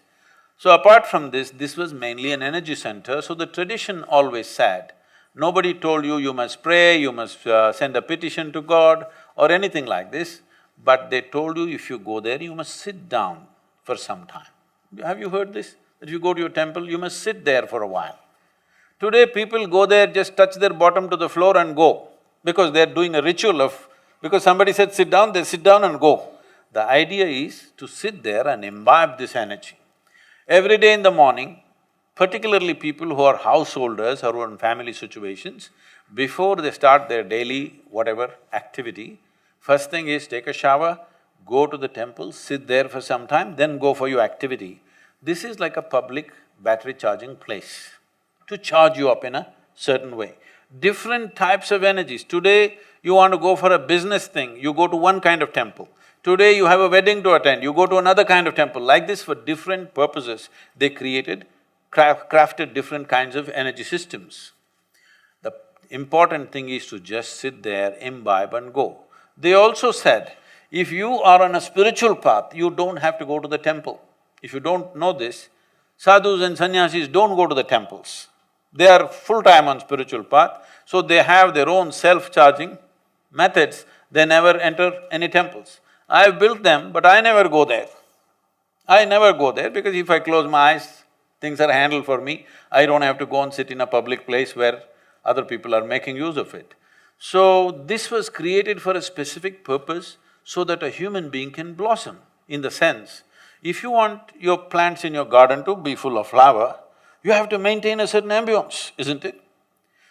So apart from this, this was mainly an energy center, so the tradition always said, nobody told you, you must pray, you must send a petition to God or anything like this, but they told you if you go there, you must sit down for some time. Have you heard this? That if you go to your temple, you must sit there for a while. Today people go there, just touch their bottom to the floor and go, because they're doing a ritual of… because somebody said sit down, they sit down and go. The idea is to sit there and imbibe this energy. Every day in the morning, particularly people who are householders or who are in family situations, before they start their daily whatever activity, first thing is take a shower, go to the temple, sit there for some time, then go for your activity. This is like a public battery charging place to charge you up in a certain way. Different types of energies. Today, you want to go for a business thing, you go to one kind of temple. Today, you have a wedding to attend, you go to another kind of temple. Like this, for different purposes, they crafted different kinds of energy systems. The important thing is to just sit there, imbibe and go. They also said, if you are on a spiritual path, you don't have to go to the temple. If you don't know this, sadhus and sannyasis don't go to the temples. They are full-time on spiritual path, so they have their own self-charging methods, they never enter any temples. I've built them, but I never go there. I never go there because if I close my eyes, things are handled for me. I don't have to go and sit in a public place where other people are making use of it. So, this was created for a specific purpose so that a human being can blossom. In the sense, if you want your plants in your garden to be full of flower, you have to maintain a certain ambience, isn't it?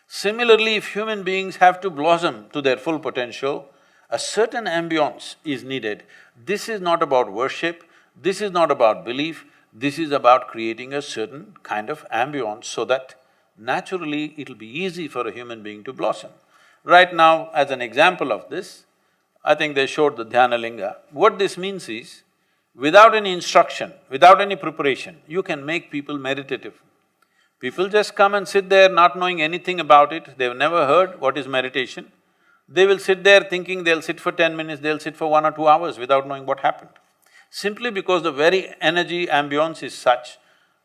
Similarly, if human beings have to blossom to their full potential, a certain ambience is needed. This is not about worship, this is not about belief, this is about creating a certain kind of ambience so that naturally it'll be easy for a human being to blossom. Right now, as an example of this, I think they showed the Dhyana Linga. What this means is, without any instruction, without any preparation, you can make people meditative. People just come and sit there not knowing anything about it, they've never heard what is meditation. They will sit there thinking they'll sit for 10 minutes, they'll sit for 1 or 2 hours without knowing what happened. Simply because the very energy ambience is such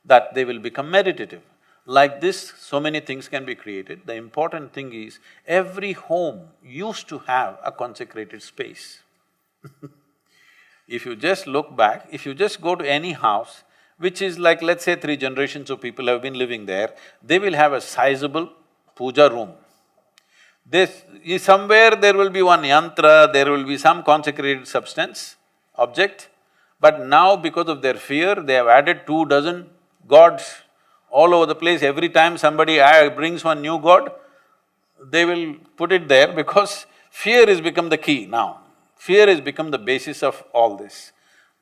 that they will become meditative. Like this, so many things can be created. The important thing is, every home used to have a consecrated space. If you just look back, if you just go to any house, which is like, let's say 3 generations of people have been living there, they will have a sizable puja room. Somewhere there will be one yantra, there will be some consecrated substance, object, but now because of their fear, they have added 2 dozen gods all over the place. Every time somebody brings one new god, they will put it there because fear has become the key now. Fear has become the basis of all this.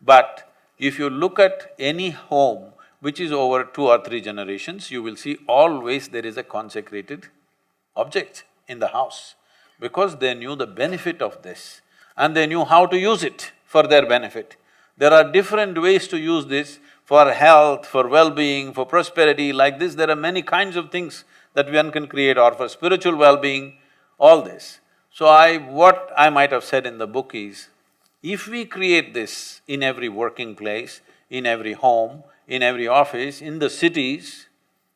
But if you look at any home which is over 2 or 3 generations, you will see always there is a consecrated object in the house, because they knew the benefit of this and they knew how to use it for their benefit. There are different ways to use this for health, for well-being, for prosperity, like this there are many kinds of things that one can create, or for spiritual well-being, all this. So what I might have said in the book is, if we create this in every working place, in every home, in every office, in the cities,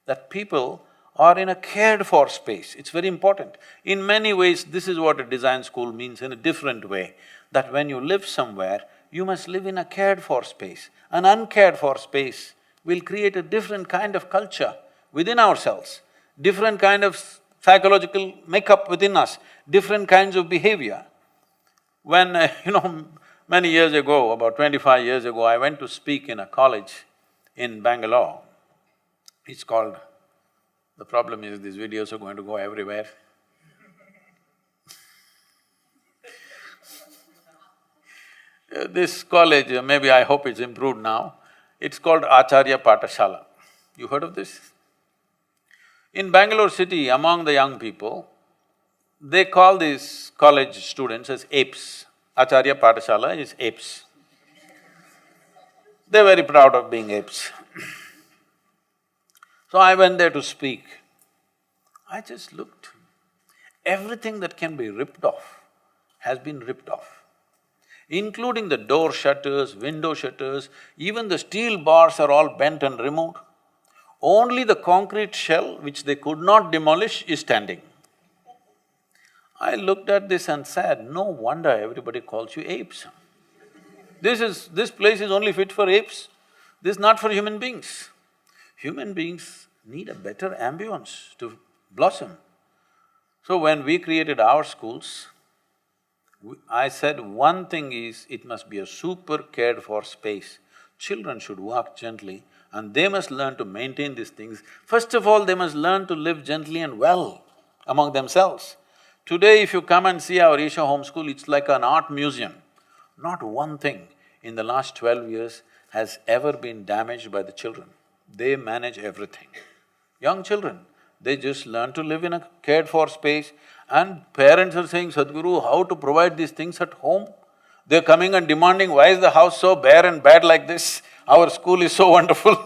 that people are in a cared-for space. It's very important. In many ways, this is what a design school means in a different way, that when you live somewhere, you must live in a cared-for space. An uncared-for space will create a different kind of culture within ourselves, different kind of psychological makeup within us, different kinds of behavior. When, many years ago, about 25 years ago, I went to speak in a college in Bangalore. It's called… The problem is these videos are going to go everywhere. This college, maybe I hope it's improved now, it's called Acharya Pathashala. You heard of this? In Bangalore city, among the young people, they call these college students as apes. Acharya Pathashala is apes. They're very proud of being apes. So I went there to speak. I just looked. Everything that can be ripped off has been ripped off, including the door shutters, window shutters, even the steel bars are all bent and removed. Only the concrete shell, which they could not demolish, is standing. I looked at this and said, no wonder everybody calls you apes. This place is only fit for apes, this is not for human beings. Human beings need a better ambience to blossom. So when we created our schools, I said one thing is, it must be a super cared-for space. Children should walk gently and they must learn to maintain these things. First of all, they must learn to live gently and well among themselves. Today, if you come and see our Isha Home School, it's like an art museum. Not one thing in the last 12 years has ever been damaged by the children. They manage everything. Young children, they just learn to live in a cared-for space, and parents are saying, Sadhguru, how to provide these things at home? They're coming and demanding, why is the house so bare and bad like this? Our school is so wonderful.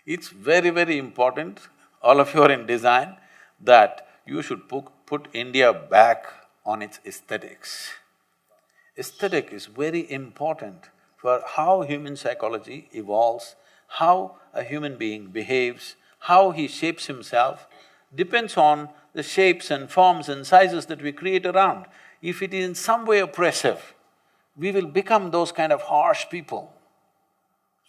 It's very, very important, all of you are in design, that you should put India back on its aesthetics. Aesthetic is very important for how human psychology evolves, how a human being behaves, how he shapes himself, depends on the shapes and forms and sizes that we create around. If it is in some way oppressive, we will become those kind of harsh people.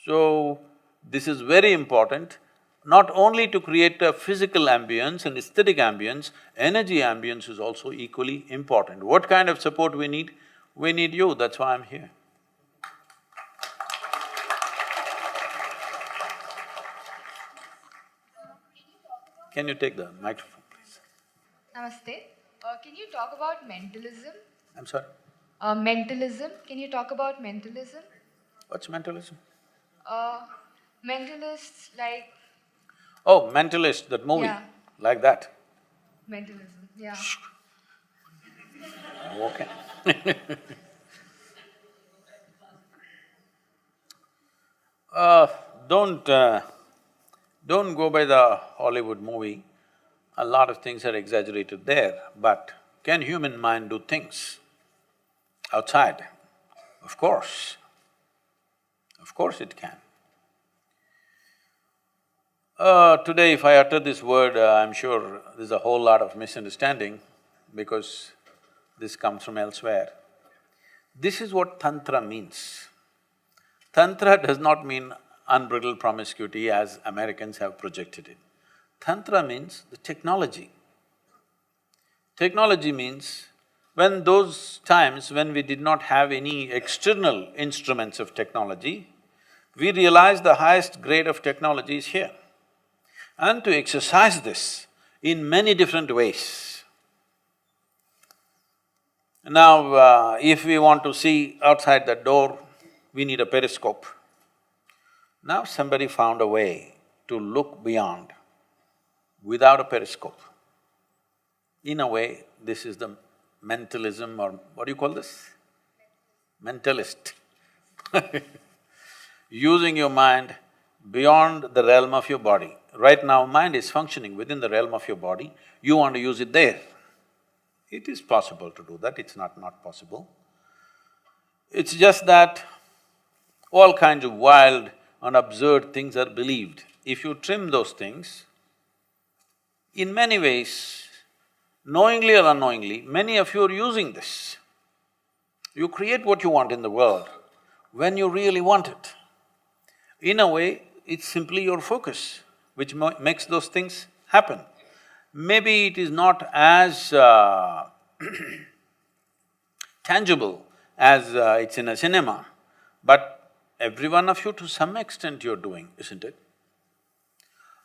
So, this is very important, not only to create a physical ambience and aesthetic ambience, energy ambience is also equally important. What kind of support we need? We need you, that's why I'm here. Can you take the microphone, please? Namaste. Can you talk about mentalism? I'm sorry? Mentalism. Can you talk about mentalism? What's mentalism? Mentalists like… Oh, Mentalist, that movie, Yeah. like that. Mentalism, yeah. Okay. Don't go by the Hollywood movie. A lot of things are exaggerated there, but can human mind do things outside? Of course it can. Today if I utter this word, I'm sure there's a whole lot of misunderstanding because this comes from elsewhere. This is what Tantra means. Tantra does not mean unbridled promiscuity as Americans have projected it. Tantra means the technology. Technology means when those times when we did not have any external instruments of technology, we realized the highest grade of technology is here. And to exercise this in many different ways. Now, if we want to see outside the door, we need a periscope. Now somebody found a way to look beyond without a periscope. In a way, this is the mentalism, or what do you call this? Mentalist. Using your mind beyond the realm of your body. Right now, mind is functioning within the realm of your body, you want to use it there. It is possible to do that, it's not possible. It's just that all kinds of wild and absurd things are believed. If you trim those things, in many ways, knowingly or unknowingly, many of you are using this. You create what you want in the world when you really want it. In a way, it's simply your focus which makes those things happen. Maybe it is not as tangible as it's in a cinema, but every one of you to some extent you're doing, isn't it?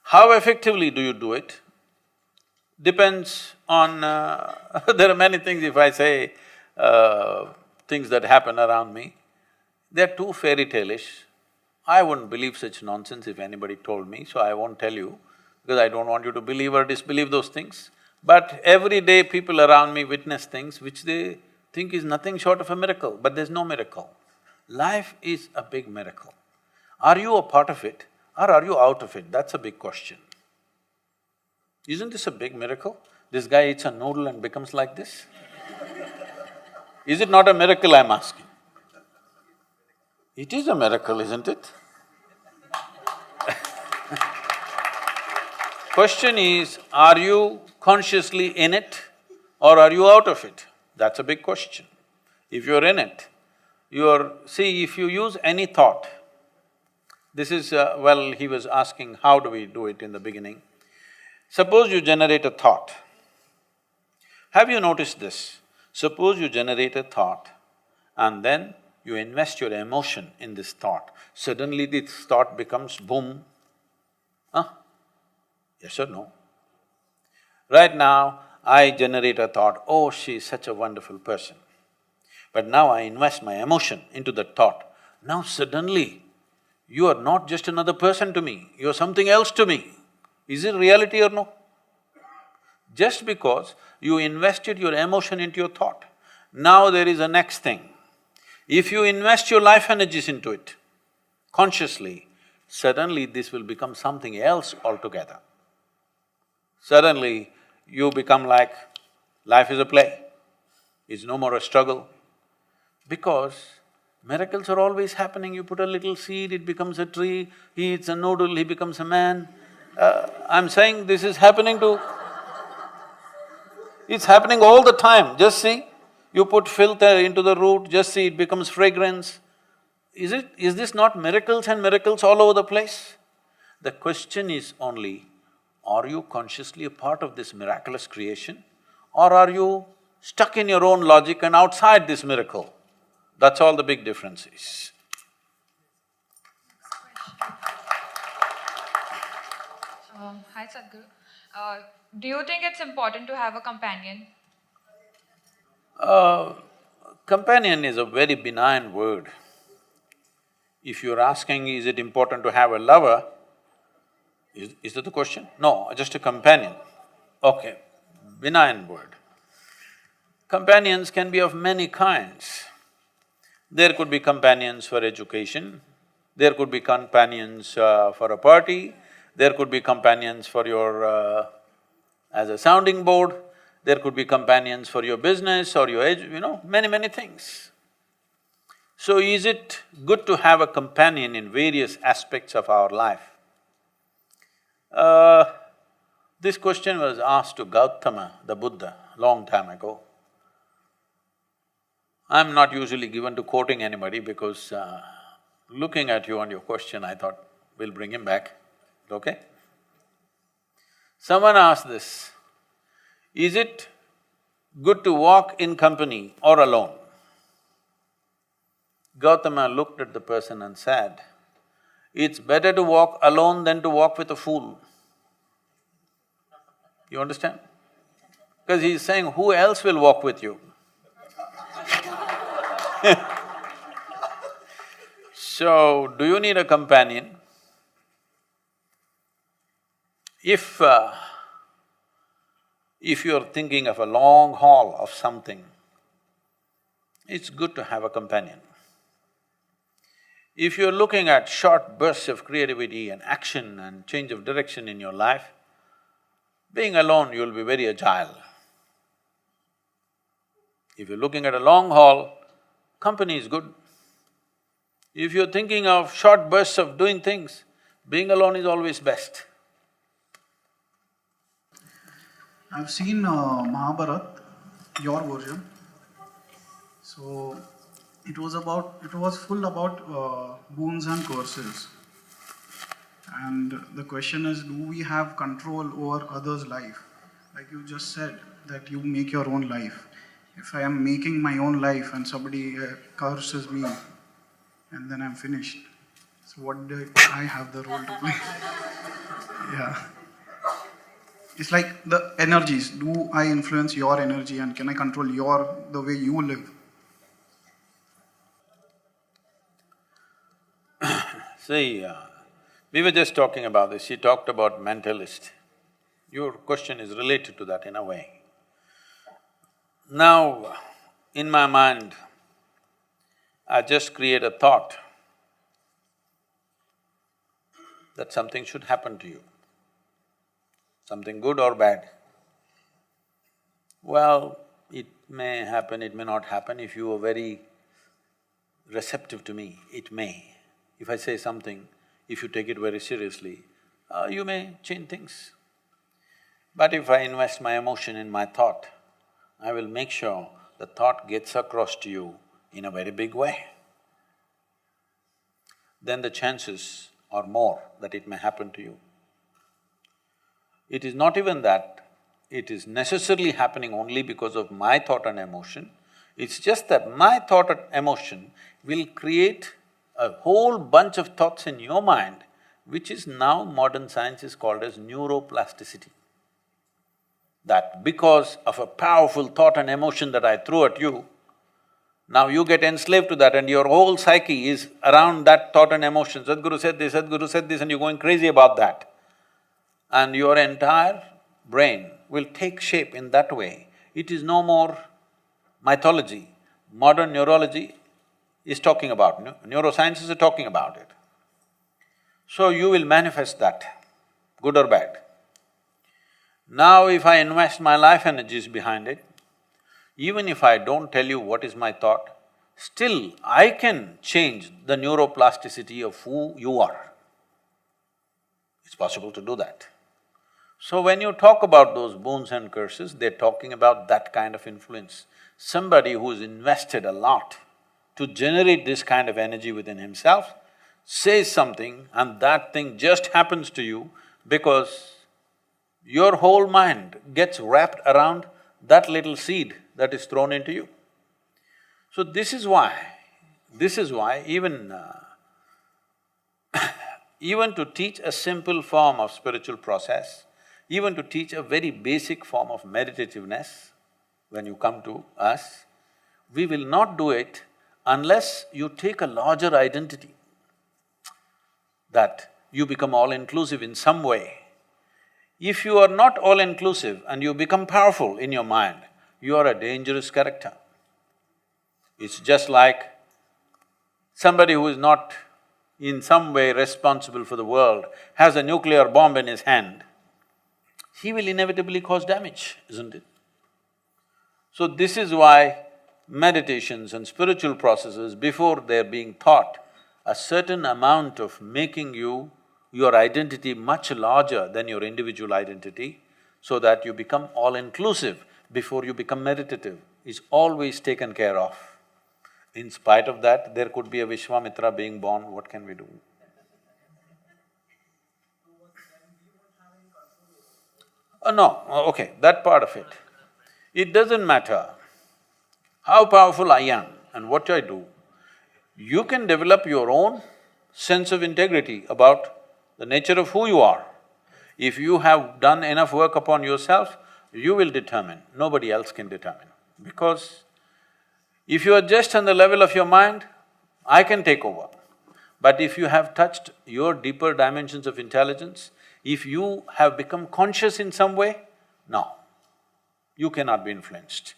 How effectively do you do it depends on… there are many things, if I say things that happen around me, they're too fairy tale-ish. I wouldn't believe such nonsense if anybody told me, so I won't tell you, because I don't want you to believe or disbelieve those things. But every day people around me witness things which they think is nothing short of a miracle, but there's no miracle. Life is a big miracle. Are you a part of it or are you out of it? That's a big question. Isn't this a big miracle? This guy eats a noodle and becomes like this? Is it not a miracle, I'm asking? It is a miracle, isn't it? Question is, are you consciously in it or are you out of it? That's a big question. If you're in it, you're… See, if you use any thought, this is… well, he was asking how do we do it in the beginning. Suppose you generate a thought. Have you noticed this? Suppose you generate a thought and then you invest your emotion in this thought, suddenly this thought becomes boom. Huh? Yes or no? Right now, I generate a thought, oh, she is such a wonderful person. But now I invest my emotion into that thought. Now suddenly, you are not just another person to me, you are something else to me. Is it reality or no? Just because you invested your emotion into your thought, now there is a next thing. If you invest your life energies into it, consciously, suddenly this will become something else altogether. Suddenly, you become like, life is a play, it's no more a struggle. Because miracles are always happening, you put a little seed, it becomes a tree, he eats a noodle, he becomes a man. I'm saying this is happening to… it's happening all the time, just see. You put filth into the root, just see, it becomes fragrance. Is this not miracles and miracles all over the place? The question is only, are you consciously a part of this miraculous creation or are you stuck in your own logic and outside this miracle? That's all the big difference is. Hi Sadhguru. Do you think it's important to have a companion? Companion is a very benign word. If you're asking, is it important to have a lover, is that the question? No, just a companion. Okay, benign word. Companions can be of many kinds. There could be companions for education, there could be companions for a party, there could be companions for your… as a sounding board, there could be companions for your business or your many things. So is it good to have a companion in various aspects of our life? This question was asked to Gautama, the Buddha, long time ago. I'm not usually given to quoting anybody because looking at you and your question, I thought, we'll bring him back, okay? Someone asked this, is it good to walk in company or alone? Gautama looked at the person and said, it's better to walk alone than to walk with a fool. You understand? Because he's saying, who else will walk with you? So, do you need a companion? If you're thinking of a long haul of something, it's good to have a companion. If you're looking at short bursts of creativity and action and change of direction in your life, being alone you'll be very agile. If you're looking at a long haul, company is good. If you're thinking of short bursts of doing things, being alone is always best. I've seen Mahabharat, your version. So it was full about boons and curses. And the question is, do we have control over others' life? Like you just said, that you make your own life. If I am making my own life and somebody curses me, and then I'm finished. So what do I have the role to play? Yeah. It's like the energies. Do I influence your energy and can I control the way you live? See, we were just talking about this, she talked about mentalist. Your question is related to that in a way. Now, in my mind, I just create a thought that something should happen to you, something good or bad. Well, it may happen, it may not happen. If you are very receptive to me, it may. If I say something, if you take it very seriously, you may change things. But if I invest my emotion in my thought, I will make sure the thought gets across to you in a very big way. Then the chances are more that it may happen to you. It is not even that it is necessarily happening only because of my thought and emotion, it's just that my thought and emotion will create a whole bunch of thoughts in your mind, which is now modern science is called as neuroplasticity. That because of a powerful thought and emotion that I threw at you, now you get enslaved to that and your whole psyche is around that thought and emotion. Sadhguru said this, and you're going crazy about that. And your entire brain will take shape in that way. It is no more mythology. Modern neurology is talking about, neurosciences are talking about it. So you will manifest that, good or bad. Now if I invest my life energies behind it, even if I don't tell you what is my thought, still I can change the neuroplasticity of who you are. It's possible to do that. So when you talk about those boons and curses, they're talking about that kind of influence. Somebody who's invested a lot to generate this kind of energy within himself says something and that thing just happens to you because your whole mind gets wrapped around that little seed that is thrown into you. So this is why even even to teach a simple form of spiritual process, even to teach a very basic form of meditativeness, when you come to us, we will not do it unless you take a larger identity, that you become all-inclusive in some way. If you are not all-inclusive and you become powerful in your mind, you are a dangerous character. It's just like somebody who is not in some way responsible for the world has a nuclear bomb in his hand, he will inevitably cause damage, isn't it? So this is why meditations and spiritual processes, before they're being taught, a certain amount of making your identity much larger than your individual identity, so that you become all-inclusive before you become meditative, is always taken care of. In spite of that, there could be a Vishwamitra being born, what can we do? No, okay, that part of it. It doesn't matter how powerful I am and what I do. You can develop your own sense of integrity about the nature of who you are. If you have done enough work upon yourself, you will determine, nobody else can determine. Because if you are just on the level of your mind, I can take over. But if you have touched your deeper dimensions of intelligence, if you have become conscious in some way, no, you cannot be influenced.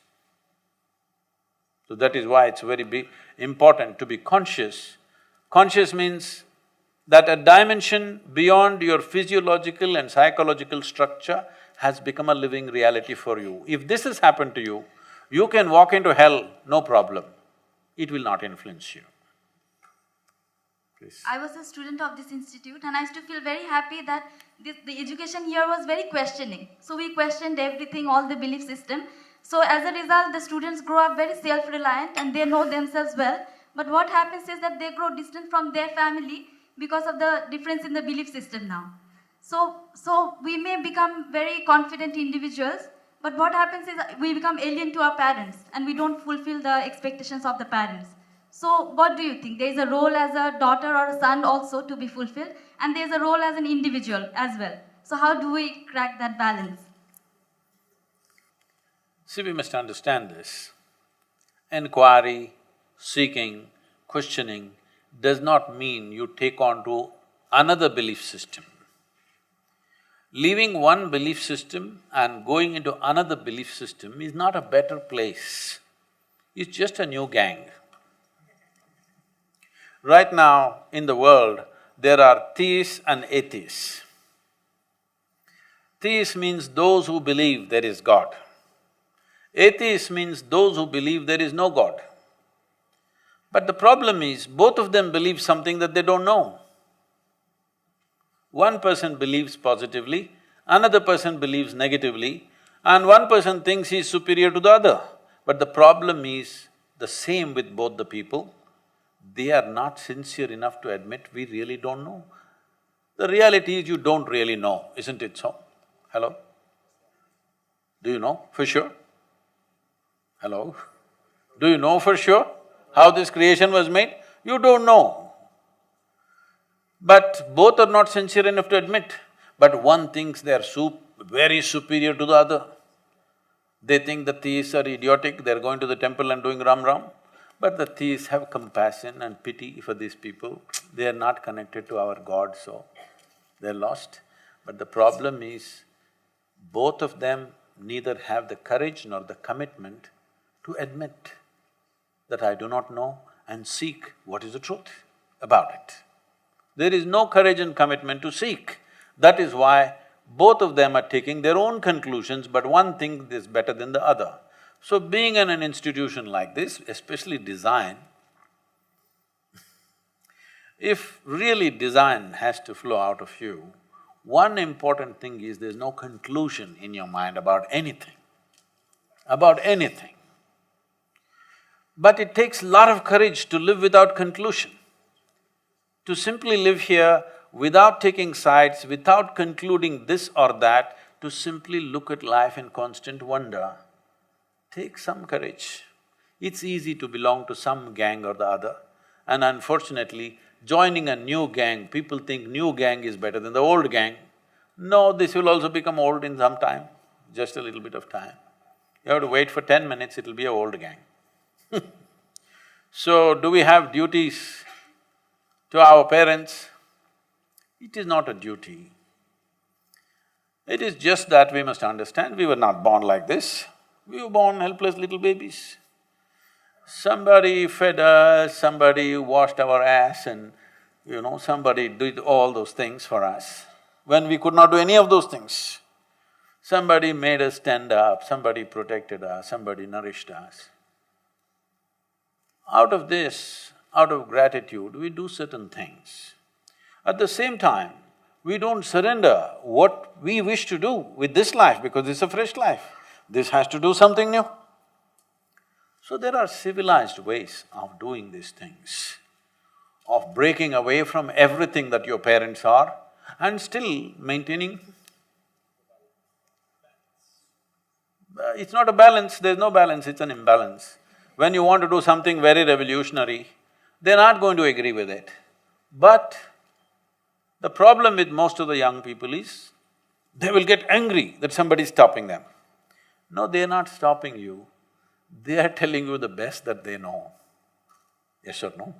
So that is why it's very important to be conscious. Conscious means that a dimension beyond your physiological and psychological structure has become a living reality for you. If this has happened to you, you can walk into hell, no problem. It will not influence you. Please. I was a student of this institute and I used to feel very happy that the education here was very questioning. So we questioned everything, all the belief system. So as a result, the students grow up very self-reliant and they know themselves well. But what happens is that they grow distant from their family because of the difference in the belief system now. So we may become very confident individuals, but what happens is we become alien to our parents and we don't fulfill the expectations of the parents. So what do you think? There is a role as a daughter or a son also to be fulfilled, and there is a role as an individual as well. So how do we crack that balance? See, we must understand this. Inquiry, seeking, questioning does not mean you take on to another belief system. Leaving one belief system and going into another belief system is not a better place. It's just a new gang. Right now, in the world, there are theists and atheists. Theists means those who believe there is God. Atheists means those who believe there is no God. But the problem is, both of them believe something that they don't know. One person believes positively, another person believes negatively, and one person thinks he is superior to the other. But the problem is the same with both the people. They are not sincere enough to admit, we really don't know. The reality is you don't really know, isn't it so? Hello? Do you know for sure? Hello? Do you know for sure how this creation was made? You don't know. But both are not sincere enough to admit. But one thinks they are very superior to the other. They think the theists are idiotic, they're going to the temple and doing Ram Ram. But the theists have compassion and pity for these people. They are not connected to our God, so they're lost. But the problem is, both of them neither have the courage nor the commitment to admit that I do not know and seek what is the truth about it. There is no courage and commitment to seek. That is why both of them are taking their own conclusions, but one thinks is better than the other. So being in an institution like this, especially design, if really design has to flow out of you, one important thing is there's no conclusion in your mind about anything, But it takes a lot of courage to live without conclusion. To simply live here without taking sides, without concluding this or that, to simply look at life in constant wonder, takes some courage. It's easy to belong to some gang or the other, and unfortunately, joining a new gang, people think new gang is better than the old gang. No, this will also become old in some time, just a little bit of time. You have to wait for 10 minutes, it'll be an old gang. So, do we have duties to our parents? It is not a duty. It is just that we must understand, we were not born like this. We were born helpless little babies. Somebody fed us, somebody washed our ass and, somebody did all those things for us when we could not do any of those things. Somebody made us stand up, somebody protected us, somebody nourished us. Out of this, out of gratitude, we do certain things. At the same time, we don't surrender what we wish to do with this life because it's a fresh life. This has to do something new. So there are civilized ways of doing these things, of breaking away from everything that your parents are and still maintaining It's not a balance, there's no balance, it's an imbalance. When you want to do something very revolutionary, they're not going to agree with it. But the problem with most of the young people is, they will get angry that somebody is stopping them. No, they're not stopping you, they are telling you the best that they know. Yes or no?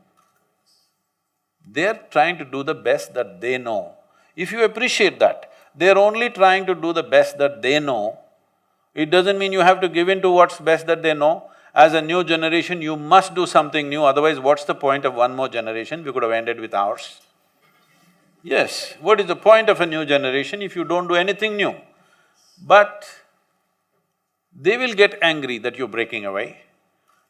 They're trying to do the best that they know. If you appreciate that, they're only trying to do the best that they know, it doesn't mean you have to give in to what's best that they know. As a new generation, you must do something new, otherwise what's the point of one more generation? We could have ended with ours. Yes, what is the point of a new generation if you don't do anything new? But they will get angry that you're breaking away.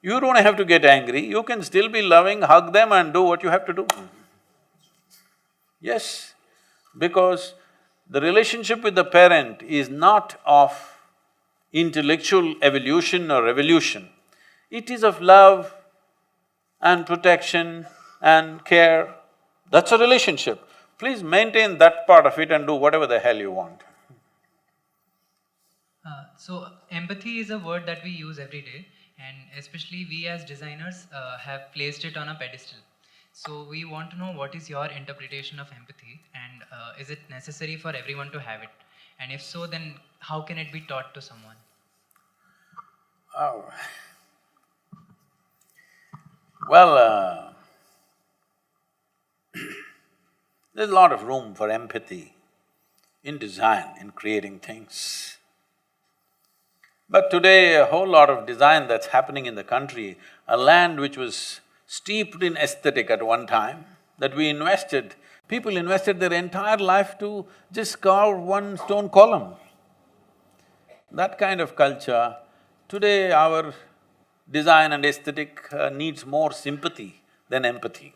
You don't have to get angry, you can still be loving, hug them and do what you have to do. Yes, because the relationship with the parent is not of intellectual evolution or revolution. It is of love and protection and care. That's a relationship. Please maintain that part of it and do whatever the hell you want. So empathy is a word that we use every day, and especially we as designers have placed it on a pedestal. So we want to know what is your interpretation of empathy, and is it necessary for everyone to have it? And if so, then how can it be taught to someone? Oh. Well, there's a lot of room for empathy in design, in creating things. But today, a whole lot of design that's happening in the country, a land which was steeped in aesthetic at one time, that we invested, people invested their entire life to just carve one stone column. That kind of culture, today our design and aesthetic needs more sympathy than empathy.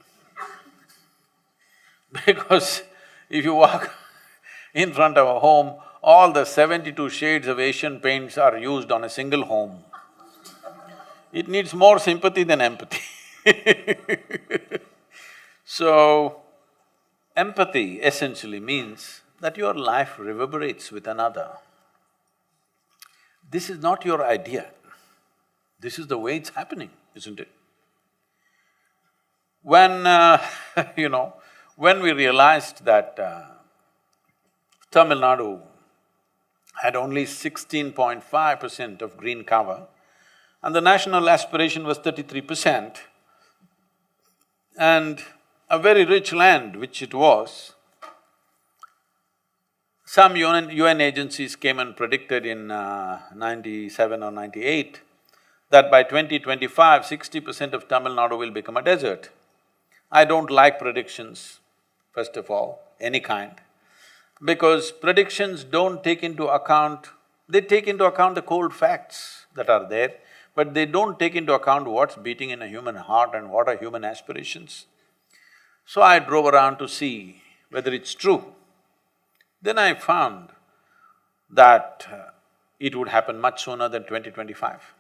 Because if you walk in front of a home, all the 72 shades of Asian paints are used on a single home. It needs more sympathy than empathy. So, empathy essentially means that your life reverberates with another. This is not your idea, this is the way it's happening, isn't it? When you know, when we realized that Tamil Nadu had only 16.5% of green cover and the national aspiration was 33%, and a very rich land which it was, some UN agencies came and predicted in 97 or 98 that by 2025, 60% of Tamil Nadu will become a desert. I don't like predictions, first of all, any kind, because predictions don't take into account… they take into account the cold facts that are there, but they don't take into account what's beating in a human heart and what are human aspirations. So I drove around to see whether it's true. Then I found that it would happen much sooner than 2025.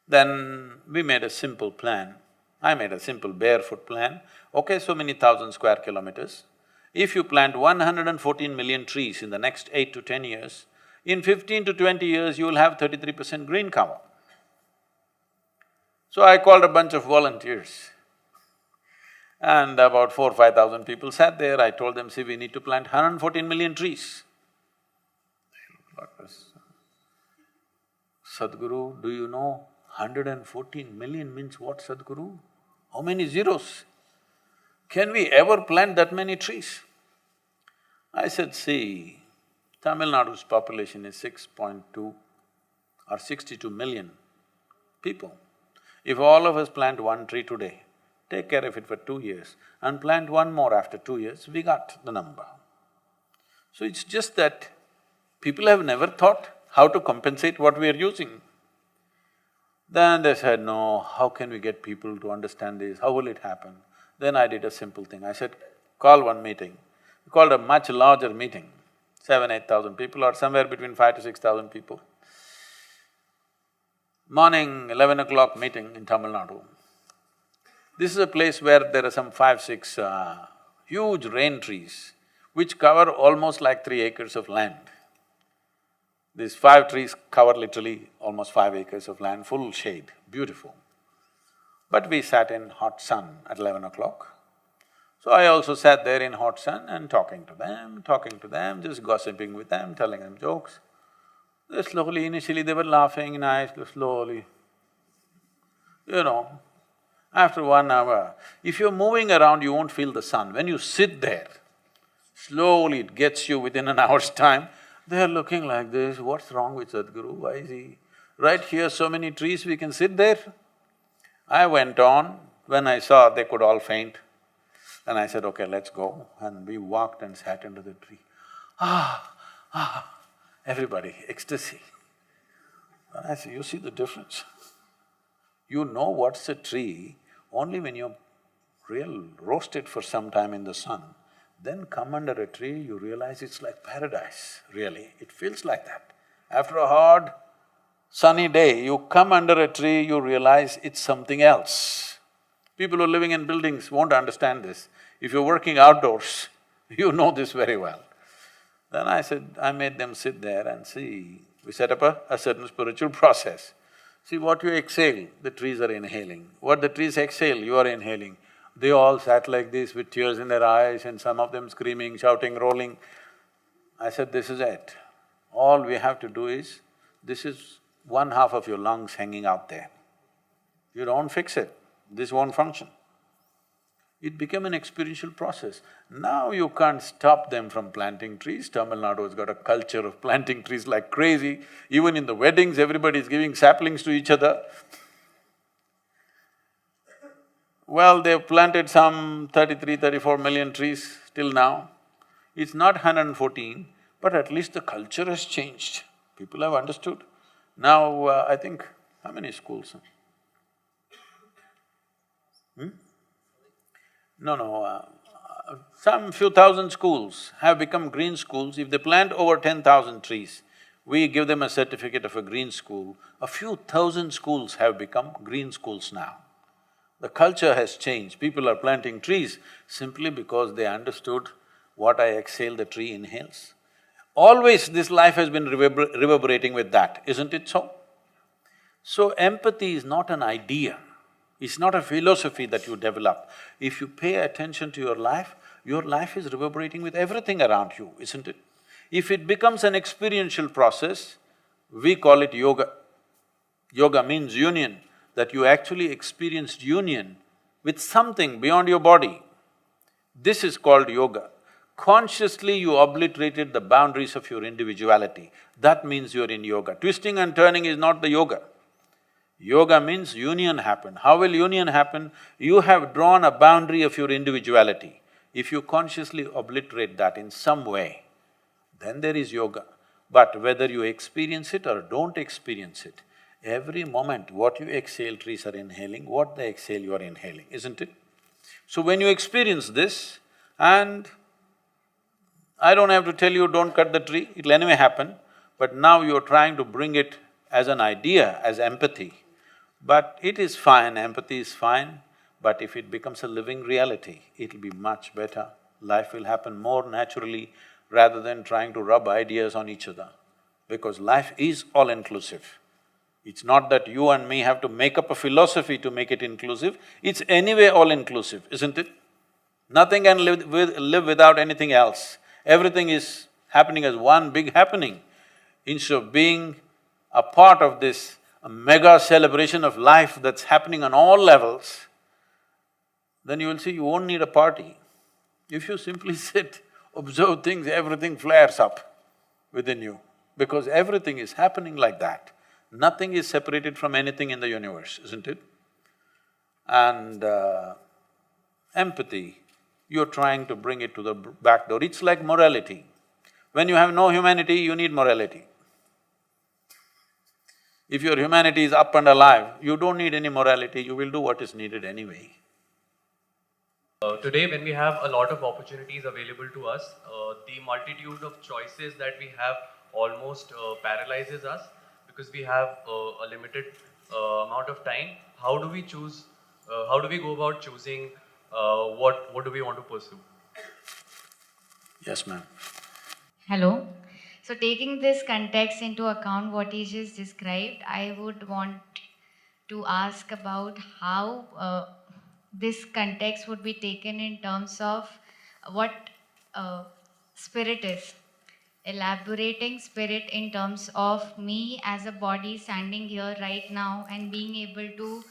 Then we made a simple plan. I made a simple barefoot plan. Okay, so many thousand square kilometers. If you plant 114 million trees in the next 8 to 10 years, in 15 to 20 years you will have 33% green cover. So I called a bunch of volunteers and about 4,000–5,000 people sat there. I told them, see, we need to plant 114 million trees. They looked like this. Sadhguru, do you know 114 million means what, Sadhguru? How many zeros? Can we ever plant that many trees? I said, see, Tamil Nadu's population is 6.2 or 62 million people. If all of us plant one tree today, take care of it for 2 years and plant one more after 2 years, we got the number. So it's just that people have never thought how to compensate what we are using. Then they said, no, how can we get people to understand this, how will it happen? Then I did a simple thing, I said, call one meeting. We called a much larger meeting, 7,000–8,000 people or somewhere between 5,000 to 6,000 people. Morning, 11 o'clock meeting in Tamil Nadu. This is a place where there are some 5–6 huge rain trees which cover almost like 3 acres of land. These 5 trees cover literally almost 5 acres of land, full shade, beautiful. But we sat in hot sun at 11 o'clock. So I also sat there in hot sun and talking to them, just gossiping with them, telling them jokes. They slowly, initially they were laughing nicely, slowly. You know, after 1 hour, if you're moving around, you won't feel the sun. When you sit there, slowly it gets you within an hour's time. They're looking like this, what's wrong with Sadhguru, why is he… Right here, so many trees, we can sit there. I went on, when I saw they could all faint, and I said, okay, let's go. And we walked and sat under the tree. Everybody, ecstasy. And I said, you see the difference? You know what's a tree only when you roast it for some time in the sun, then come under a tree, you realize it's like paradise, really. It feels like that. After a hard, sunny day, you come under a tree, you realize it's something else. People who are living in buildings won't understand this. If you're working outdoors, you know this very well. Then I made them sit there and see, we set up a certain spiritual process. See, what you exhale, the trees are inhaling. What the trees exhale, you are inhaling. They all sat like this with tears in their eyes and some of them screaming, shouting, rolling. I said, this is it. All we have to do is, this is 1/2 of your lungs hanging out there. You don't fix it, this won't function. It became an experiential process. Now you can't stop them from planting trees. Tamil Nadu has got a culture of planting trees like crazy. Even in the weddings, everybody is giving saplings to each other. Well, they've planted some 33, 34 million trees till now. It's not 114, but at least the culture has changed. People have understood. Now, I think, how many schools? Some few thousand schools have become green schools. If they plant over 10,000 trees, we give them a certificate of a green school. A few thousand schools have become green schools now. The culture has changed. People are planting trees simply because they understood what I exhale, the tree inhales. Always this life has been reverberating with that, isn't it so? So empathy is not an idea, it's not a philosophy that you develop. If you pay attention to your life is reverberating with everything around you, isn't it? If it becomes an experiential process, we call it yoga. Yoga means union, that you actually experienced union with something beyond your body. This is called yoga. Consciously you obliterated the boundaries of your individuality, that means you're in yoga. Twisting and turning is not the yoga. Yoga means union happen. How will union happen? You have drawn a boundary of your individuality. If you consciously obliterate that in some way, then there is yoga. But whether you experience it or don't experience it, every moment what you exhale, trees are inhaling, what they exhale, you are inhaling, isn't it? So when you experience this, and I don't have to tell you, don't cut the tree, it'll anyway happen, but now you're trying to bring it as an idea, as empathy. But it is fine, empathy is fine, but if it becomes a living reality, it'll be much better. Life will happen more naturally rather than trying to rub ideas on each other, because life is all-inclusive. It's not that you and me have to make up a philosophy to make it inclusive, it's anyway all-inclusive, isn't it? Nothing can live without anything else. Everything is happening as one big happening. Instead of being a part of this mega celebration of life that's happening on all levels, then you will see you won't need a party. If you simply sit, observe things, everything flares up within you, because everything is happening like that. Nothing is separated from anything in the universe, isn't it? And empathy, you're trying to bring it to the back door. It's like morality. When you have no humanity, you need morality. If your humanity is up and alive, you don't need any morality, you will do what is needed anyway. Today, when we have a lot of opportunities available to us, the multitude of choices that we have almost paralyzes us, because we have a limited amount of time. How do we choose, how do we go about choosing what do we want to pursue? Yes, ma'am. Hello. So taking this context into account, what he just described, I would want to ask about how this context would be taken in terms of what spirit is. Elaborating spirit in terms of me as a body standing here right now and being able to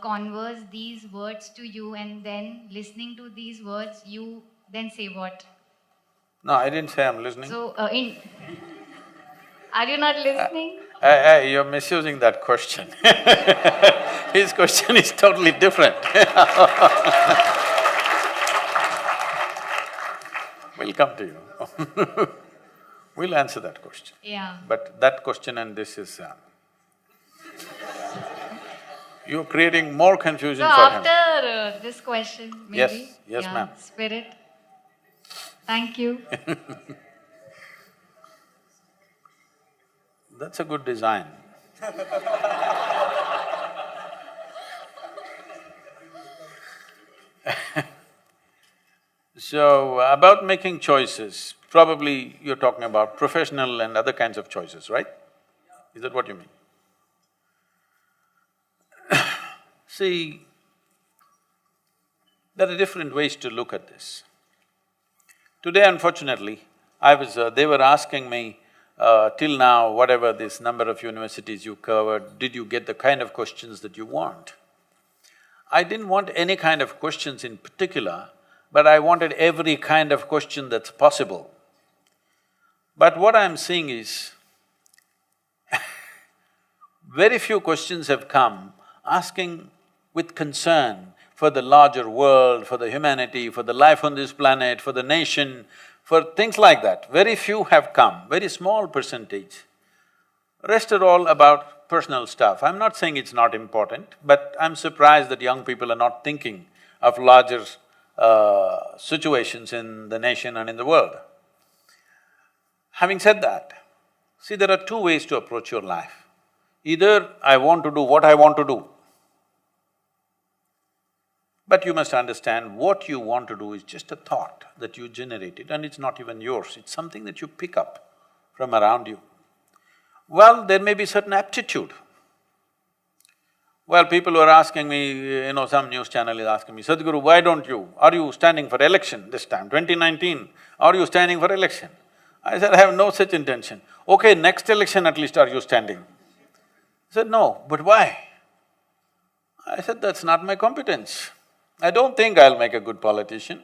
converse these words to you, and then listening to these words, you then say what? No, I didn't say I'm listening. So, are you not listening? You're misusing that question. His question is totally different. We'll come to you. We'll answer that question. Yeah. But that question and this is… you're creating more confusion So for him. after this question, maybe? Yes, yes, yeah, ma'am. Spirit. Thank you. That's a good design. So, about making choices, probably you're talking about professional and other kinds of choices, right? Is that what you mean? See, there are different ways to look at this. Today, unfortunately, they were asking me, till now, whatever this number of universities you covered, did you get the kind of questions that you want? I didn't want any kind of questions in particular, but I wanted every kind of question that's possible. But what I'm seeing is, very few questions have come asking with concern for the larger world, for the humanity, for the life on this planet, for the nation, for things like that. Very few have come, very small percentage. Rest are all about personal stuff. I'm not saying it's not important, but I'm surprised that young people are not thinking of larger situations in the nation and in the world. Having said that, see, there are two ways to approach your life. Either I want to do what I want to do, but you must understand what you want to do is just a thought that you generated and it's not even yours, it's something that you pick up from around you. Well, there may be certain aptitude. Well, people were asking me, some news channel is asking me, Sadhguru, why don't you… are you standing for election this time, 2019, are you standing for election? I said, I have no such intention. Okay, next election at least are you standing? He said, no, but why? I said, that's not my competence. I don't think I'll make a good politician.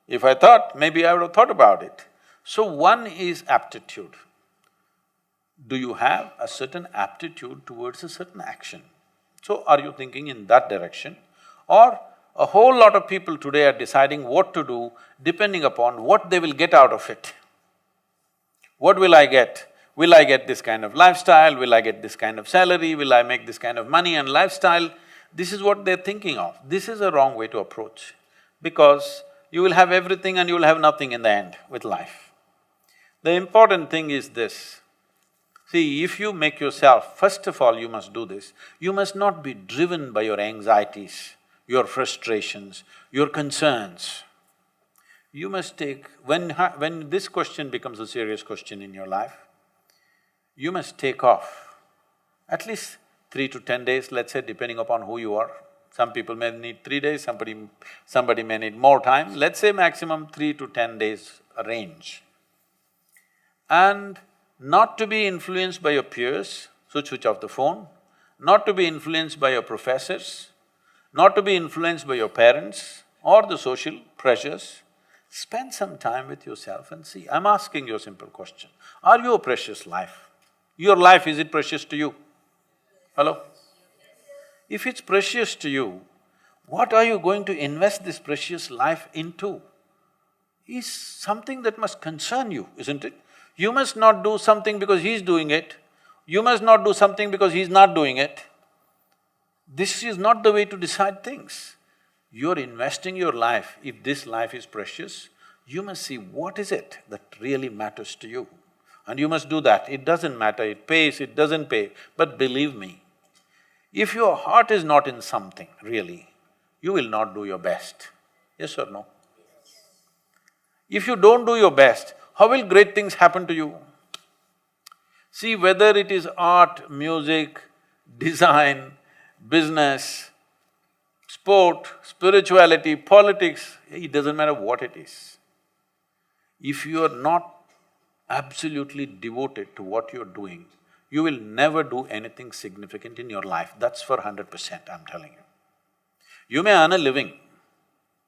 If I thought, maybe I would have thought about it. So one is aptitude. Do you have a certain aptitude towards a certain action? So are you thinking in that direction? Or a whole lot of people today are deciding what to do depending upon what they will get out of it. What will I get? Will I get this kind of lifestyle? Will I get this kind of salary? Will I make this kind of money and lifestyle? This is what they're thinking of. This is a wrong way to approach, because you will have everything and you will have nothing in the end with life. The important thing is this. See, if you make yourself… first of all, you must do this, you must not be driven by your anxieties, your frustrations, your concerns. You must take… when this question becomes a serious question in your life, you must take off at least 3 to 10 days, let's say, depending upon who you are. Some people may need 3 days, somebody may need more time, let's say maximum 3 to 10 days range. And not to be influenced by your peers, so switch off the phone, not to be influenced by your professors, not to be influenced by your parents or the social pressures. Spend some time with yourself and see. I'm asking you a simple question. Are you a precious life? Your life, is it precious to you? Hello? If it's precious to you, what are you going to invest this precious life into? Is something that must concern you, isn't it? You must not do something because he's doing it, you must not do something because he's not doing it. This is not the way to decide things. You're investing your life, if this life is precious, you must see what is it that really matters to you. And you must do that. It doesn't matter, it pays, it doesn't pay, but believe me, if your heart is not in something, really, you will not do your best. Yes or no? If you don't do your best, how will great things happen to you? See, whether it is art, music, design, business, sport, spirituality, politics, it doesn't matter what it is. If you are not absolutely devoted to what you're doing, you will never do anything significant in your life. That's for 100%, I'm telling you. You may earn a living,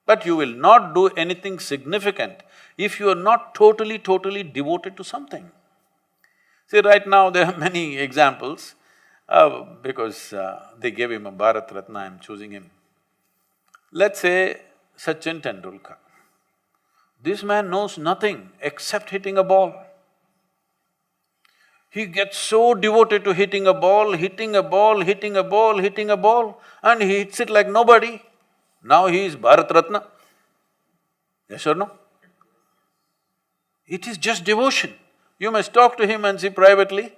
but you will not do anything significant if you are not totally devoted to something. See, right now there are many examples, because they gave him a Bharat Ratna, I'm choosing him. Let's say Sachin Tendulkar. This man knows nothing except hitting a ball. He gets so devoted to hitting a ball, hitting a ball, hitting a ball, hitting a ball, and he hits it like nobody. Now he is Bharat Ratna. Yes or no? It is just devotion. You must talk to him and see privately.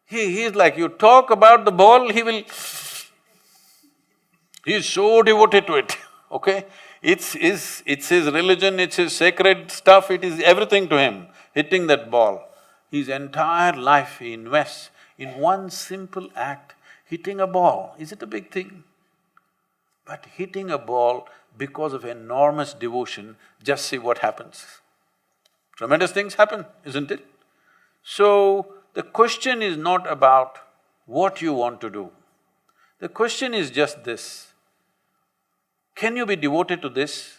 He is like, you talk about the ball, he will… He is so devoted to it, okay? It's his religion, it's his sacred stuff, it is everything to him, hitting that ball. His entire life he invests in one simple act, hitting a ball. Is it a big thing? But hitting a ball because of enormous devotion, just see what happens. Tremendous things happen, isn't it? So, the question is not about what you want to do. The question is just this: can you be devoted to this?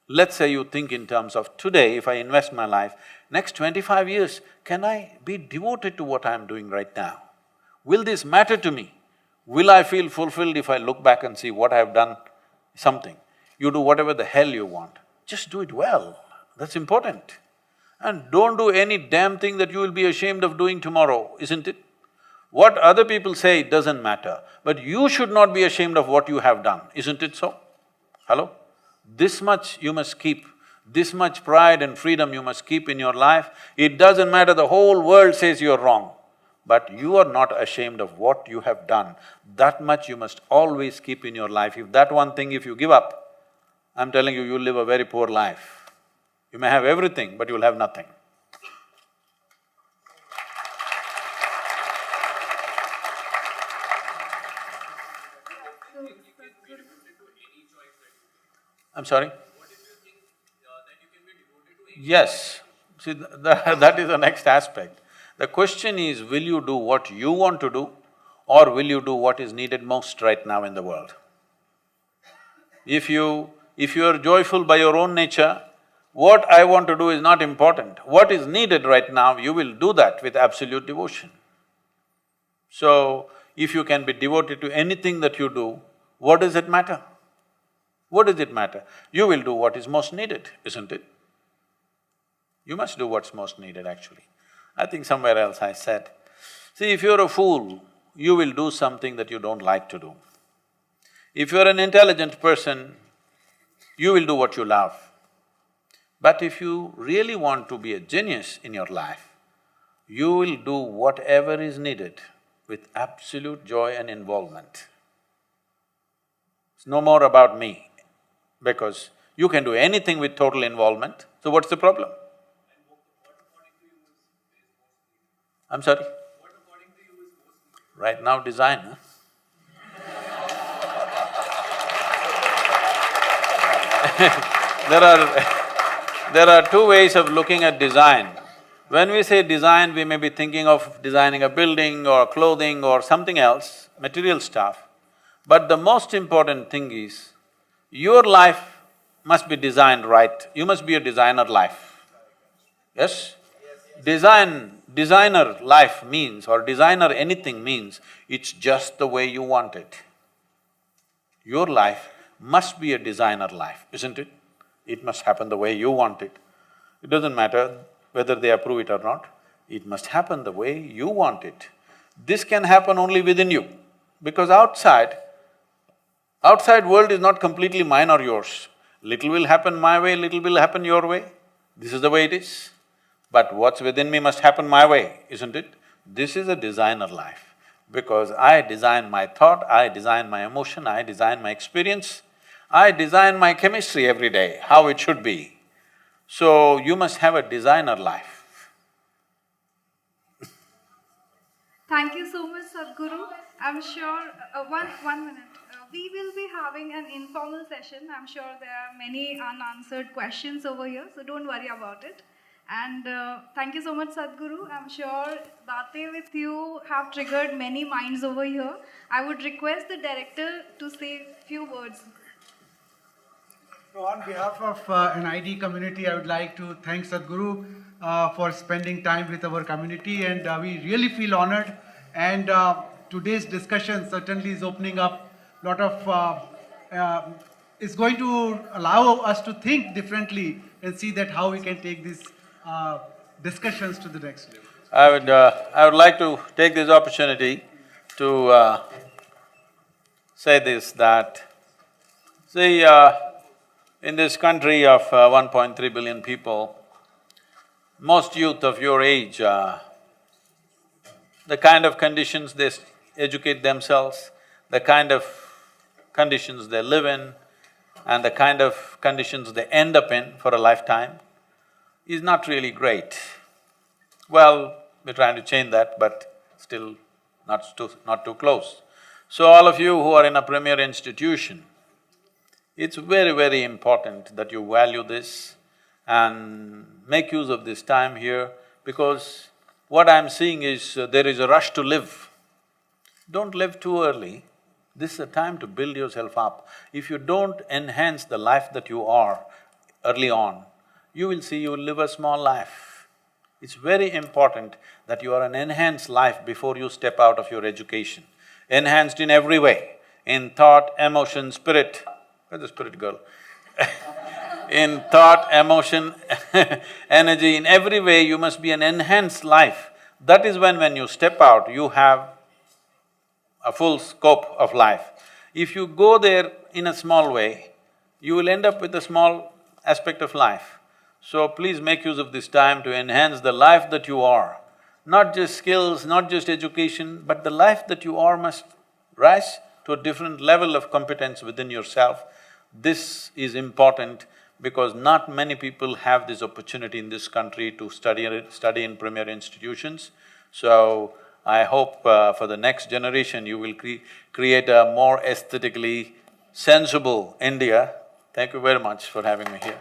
Let's say you think in terms of today, if I invest my life, next 25 years, can I be devoted to what I'm doing right now? Will this matter to me? Will I feel fulfilled if I look back and see what I've done something? You do whatever the hell you want, just do it well, that's important. And don't do any damn thing that you will be ashamed of doing tomorrow, isn't it? What other people say doesn't matter, but you should not be ashamed of what you have done, isn't it so? Hello? This much you must keep, this much pride and freedom you must keep in your life. It doesn't matter, the whole world says you're wrong, but you are not ashamed of what you have done. That much you must always keep in your life. If that one thing, if you give up, I'm telling you, you'll live a very poor life. You may have everything, but you'll have nothing. I'm sorry? Yes, see, that is the next aspect. The question is, will you do what you want to do or will you do what is needed most right now in the world? If you are joyful by your own nature, what I want to do is not important. What is needed right now, you will do that with absolute devotion. So, if you can be devoted to anything that you do, what does it matter? What does it matter? You will do what is most needed, isn't it? You must do what's most needed actually. I think somewhere else I said, see, if you're a fool, you will do something that you don't like to do. If you're an intelligent person, you will do what you love. But if you really want to be a genius in your life, you will do whatever is needed with absolute joy and involvement. It's no more about me, because you can do anything with total involvement, so what's the problem? I'm sorry? Right now, design, huh? There are two ways of looking at design. When we say design, we may be thinking of designing a building or clothing or something else, material stuff. But the most important thing is, your life must be designed right. You must be a designer life. Yes? Designer life means, or designer anything means, it's just the way you want it. Your life must be a designer life, isn't it? It must happen the way you want it. It doesn't matter whether they approve it or not, it must happen the way you want it. This can happen only within you, because outside world is not completely mine or yours. Little will happen my way, little will happen your way. This is the way it is. But what's within me must happen my way, isn't it? This is a designer life, because I design my thought, I design my emotion, I design my experience, I design my chemistry every day, how it should be. So, you must have a designer life. Thank you so much, Sadhguru. I'm sure, one minute. We will be having an informal session. I'm sure there are many unanswered questions over here, so don't worry about it. And thank you so much, Sadhguru. I'm sure Bate with you have triggered many minds over here. I would request the director to say a few words. So on behalf of NID community, I would like to thank Sadhguru for spending time with our community, and we really feel honored. And today's discussion certainly is opening up a lot of, is going to allow us to think differently and see that how we can take these discussions to the next level. I would like to take this opportunity to say this, that, see, in this country of 1.3 billion people, most youth of your age, the kind of conditions they educate themselves, the kind of conditions they live in, and the kind of conditions they end up in for a lifetime is not really great. Well, we're trying to change that, but still not too close. So all of you who are in a premier institution, it's very, very important that you value this and make use of this time here, because what I'm seeing is there is a rush to live. Don't live too early. This is a time to build yourself up. If you don't enhance the life that you are early on, you will see you will live a small life. It's very important that you are an enhanced life before you step out of your education. Enhanced in every way, in thought, emotion, spirit. Where's the spirit girl? In thought, emotion, energy, in every way you must be an enhanced life. That is when you step out, you have a full scope of life. If you go there in a small way, you will end up with a small aspect of life. So please make use of this time to enhance the life that you are. Not just skills, not just education, but the life that you are must rise to a different level of competence within yourself. This is important because not many people have this opportunity in this country to study in premier institutions. So, I hope for the next generation you will create a more aesthetically sensible India. Thank you very much for having me here.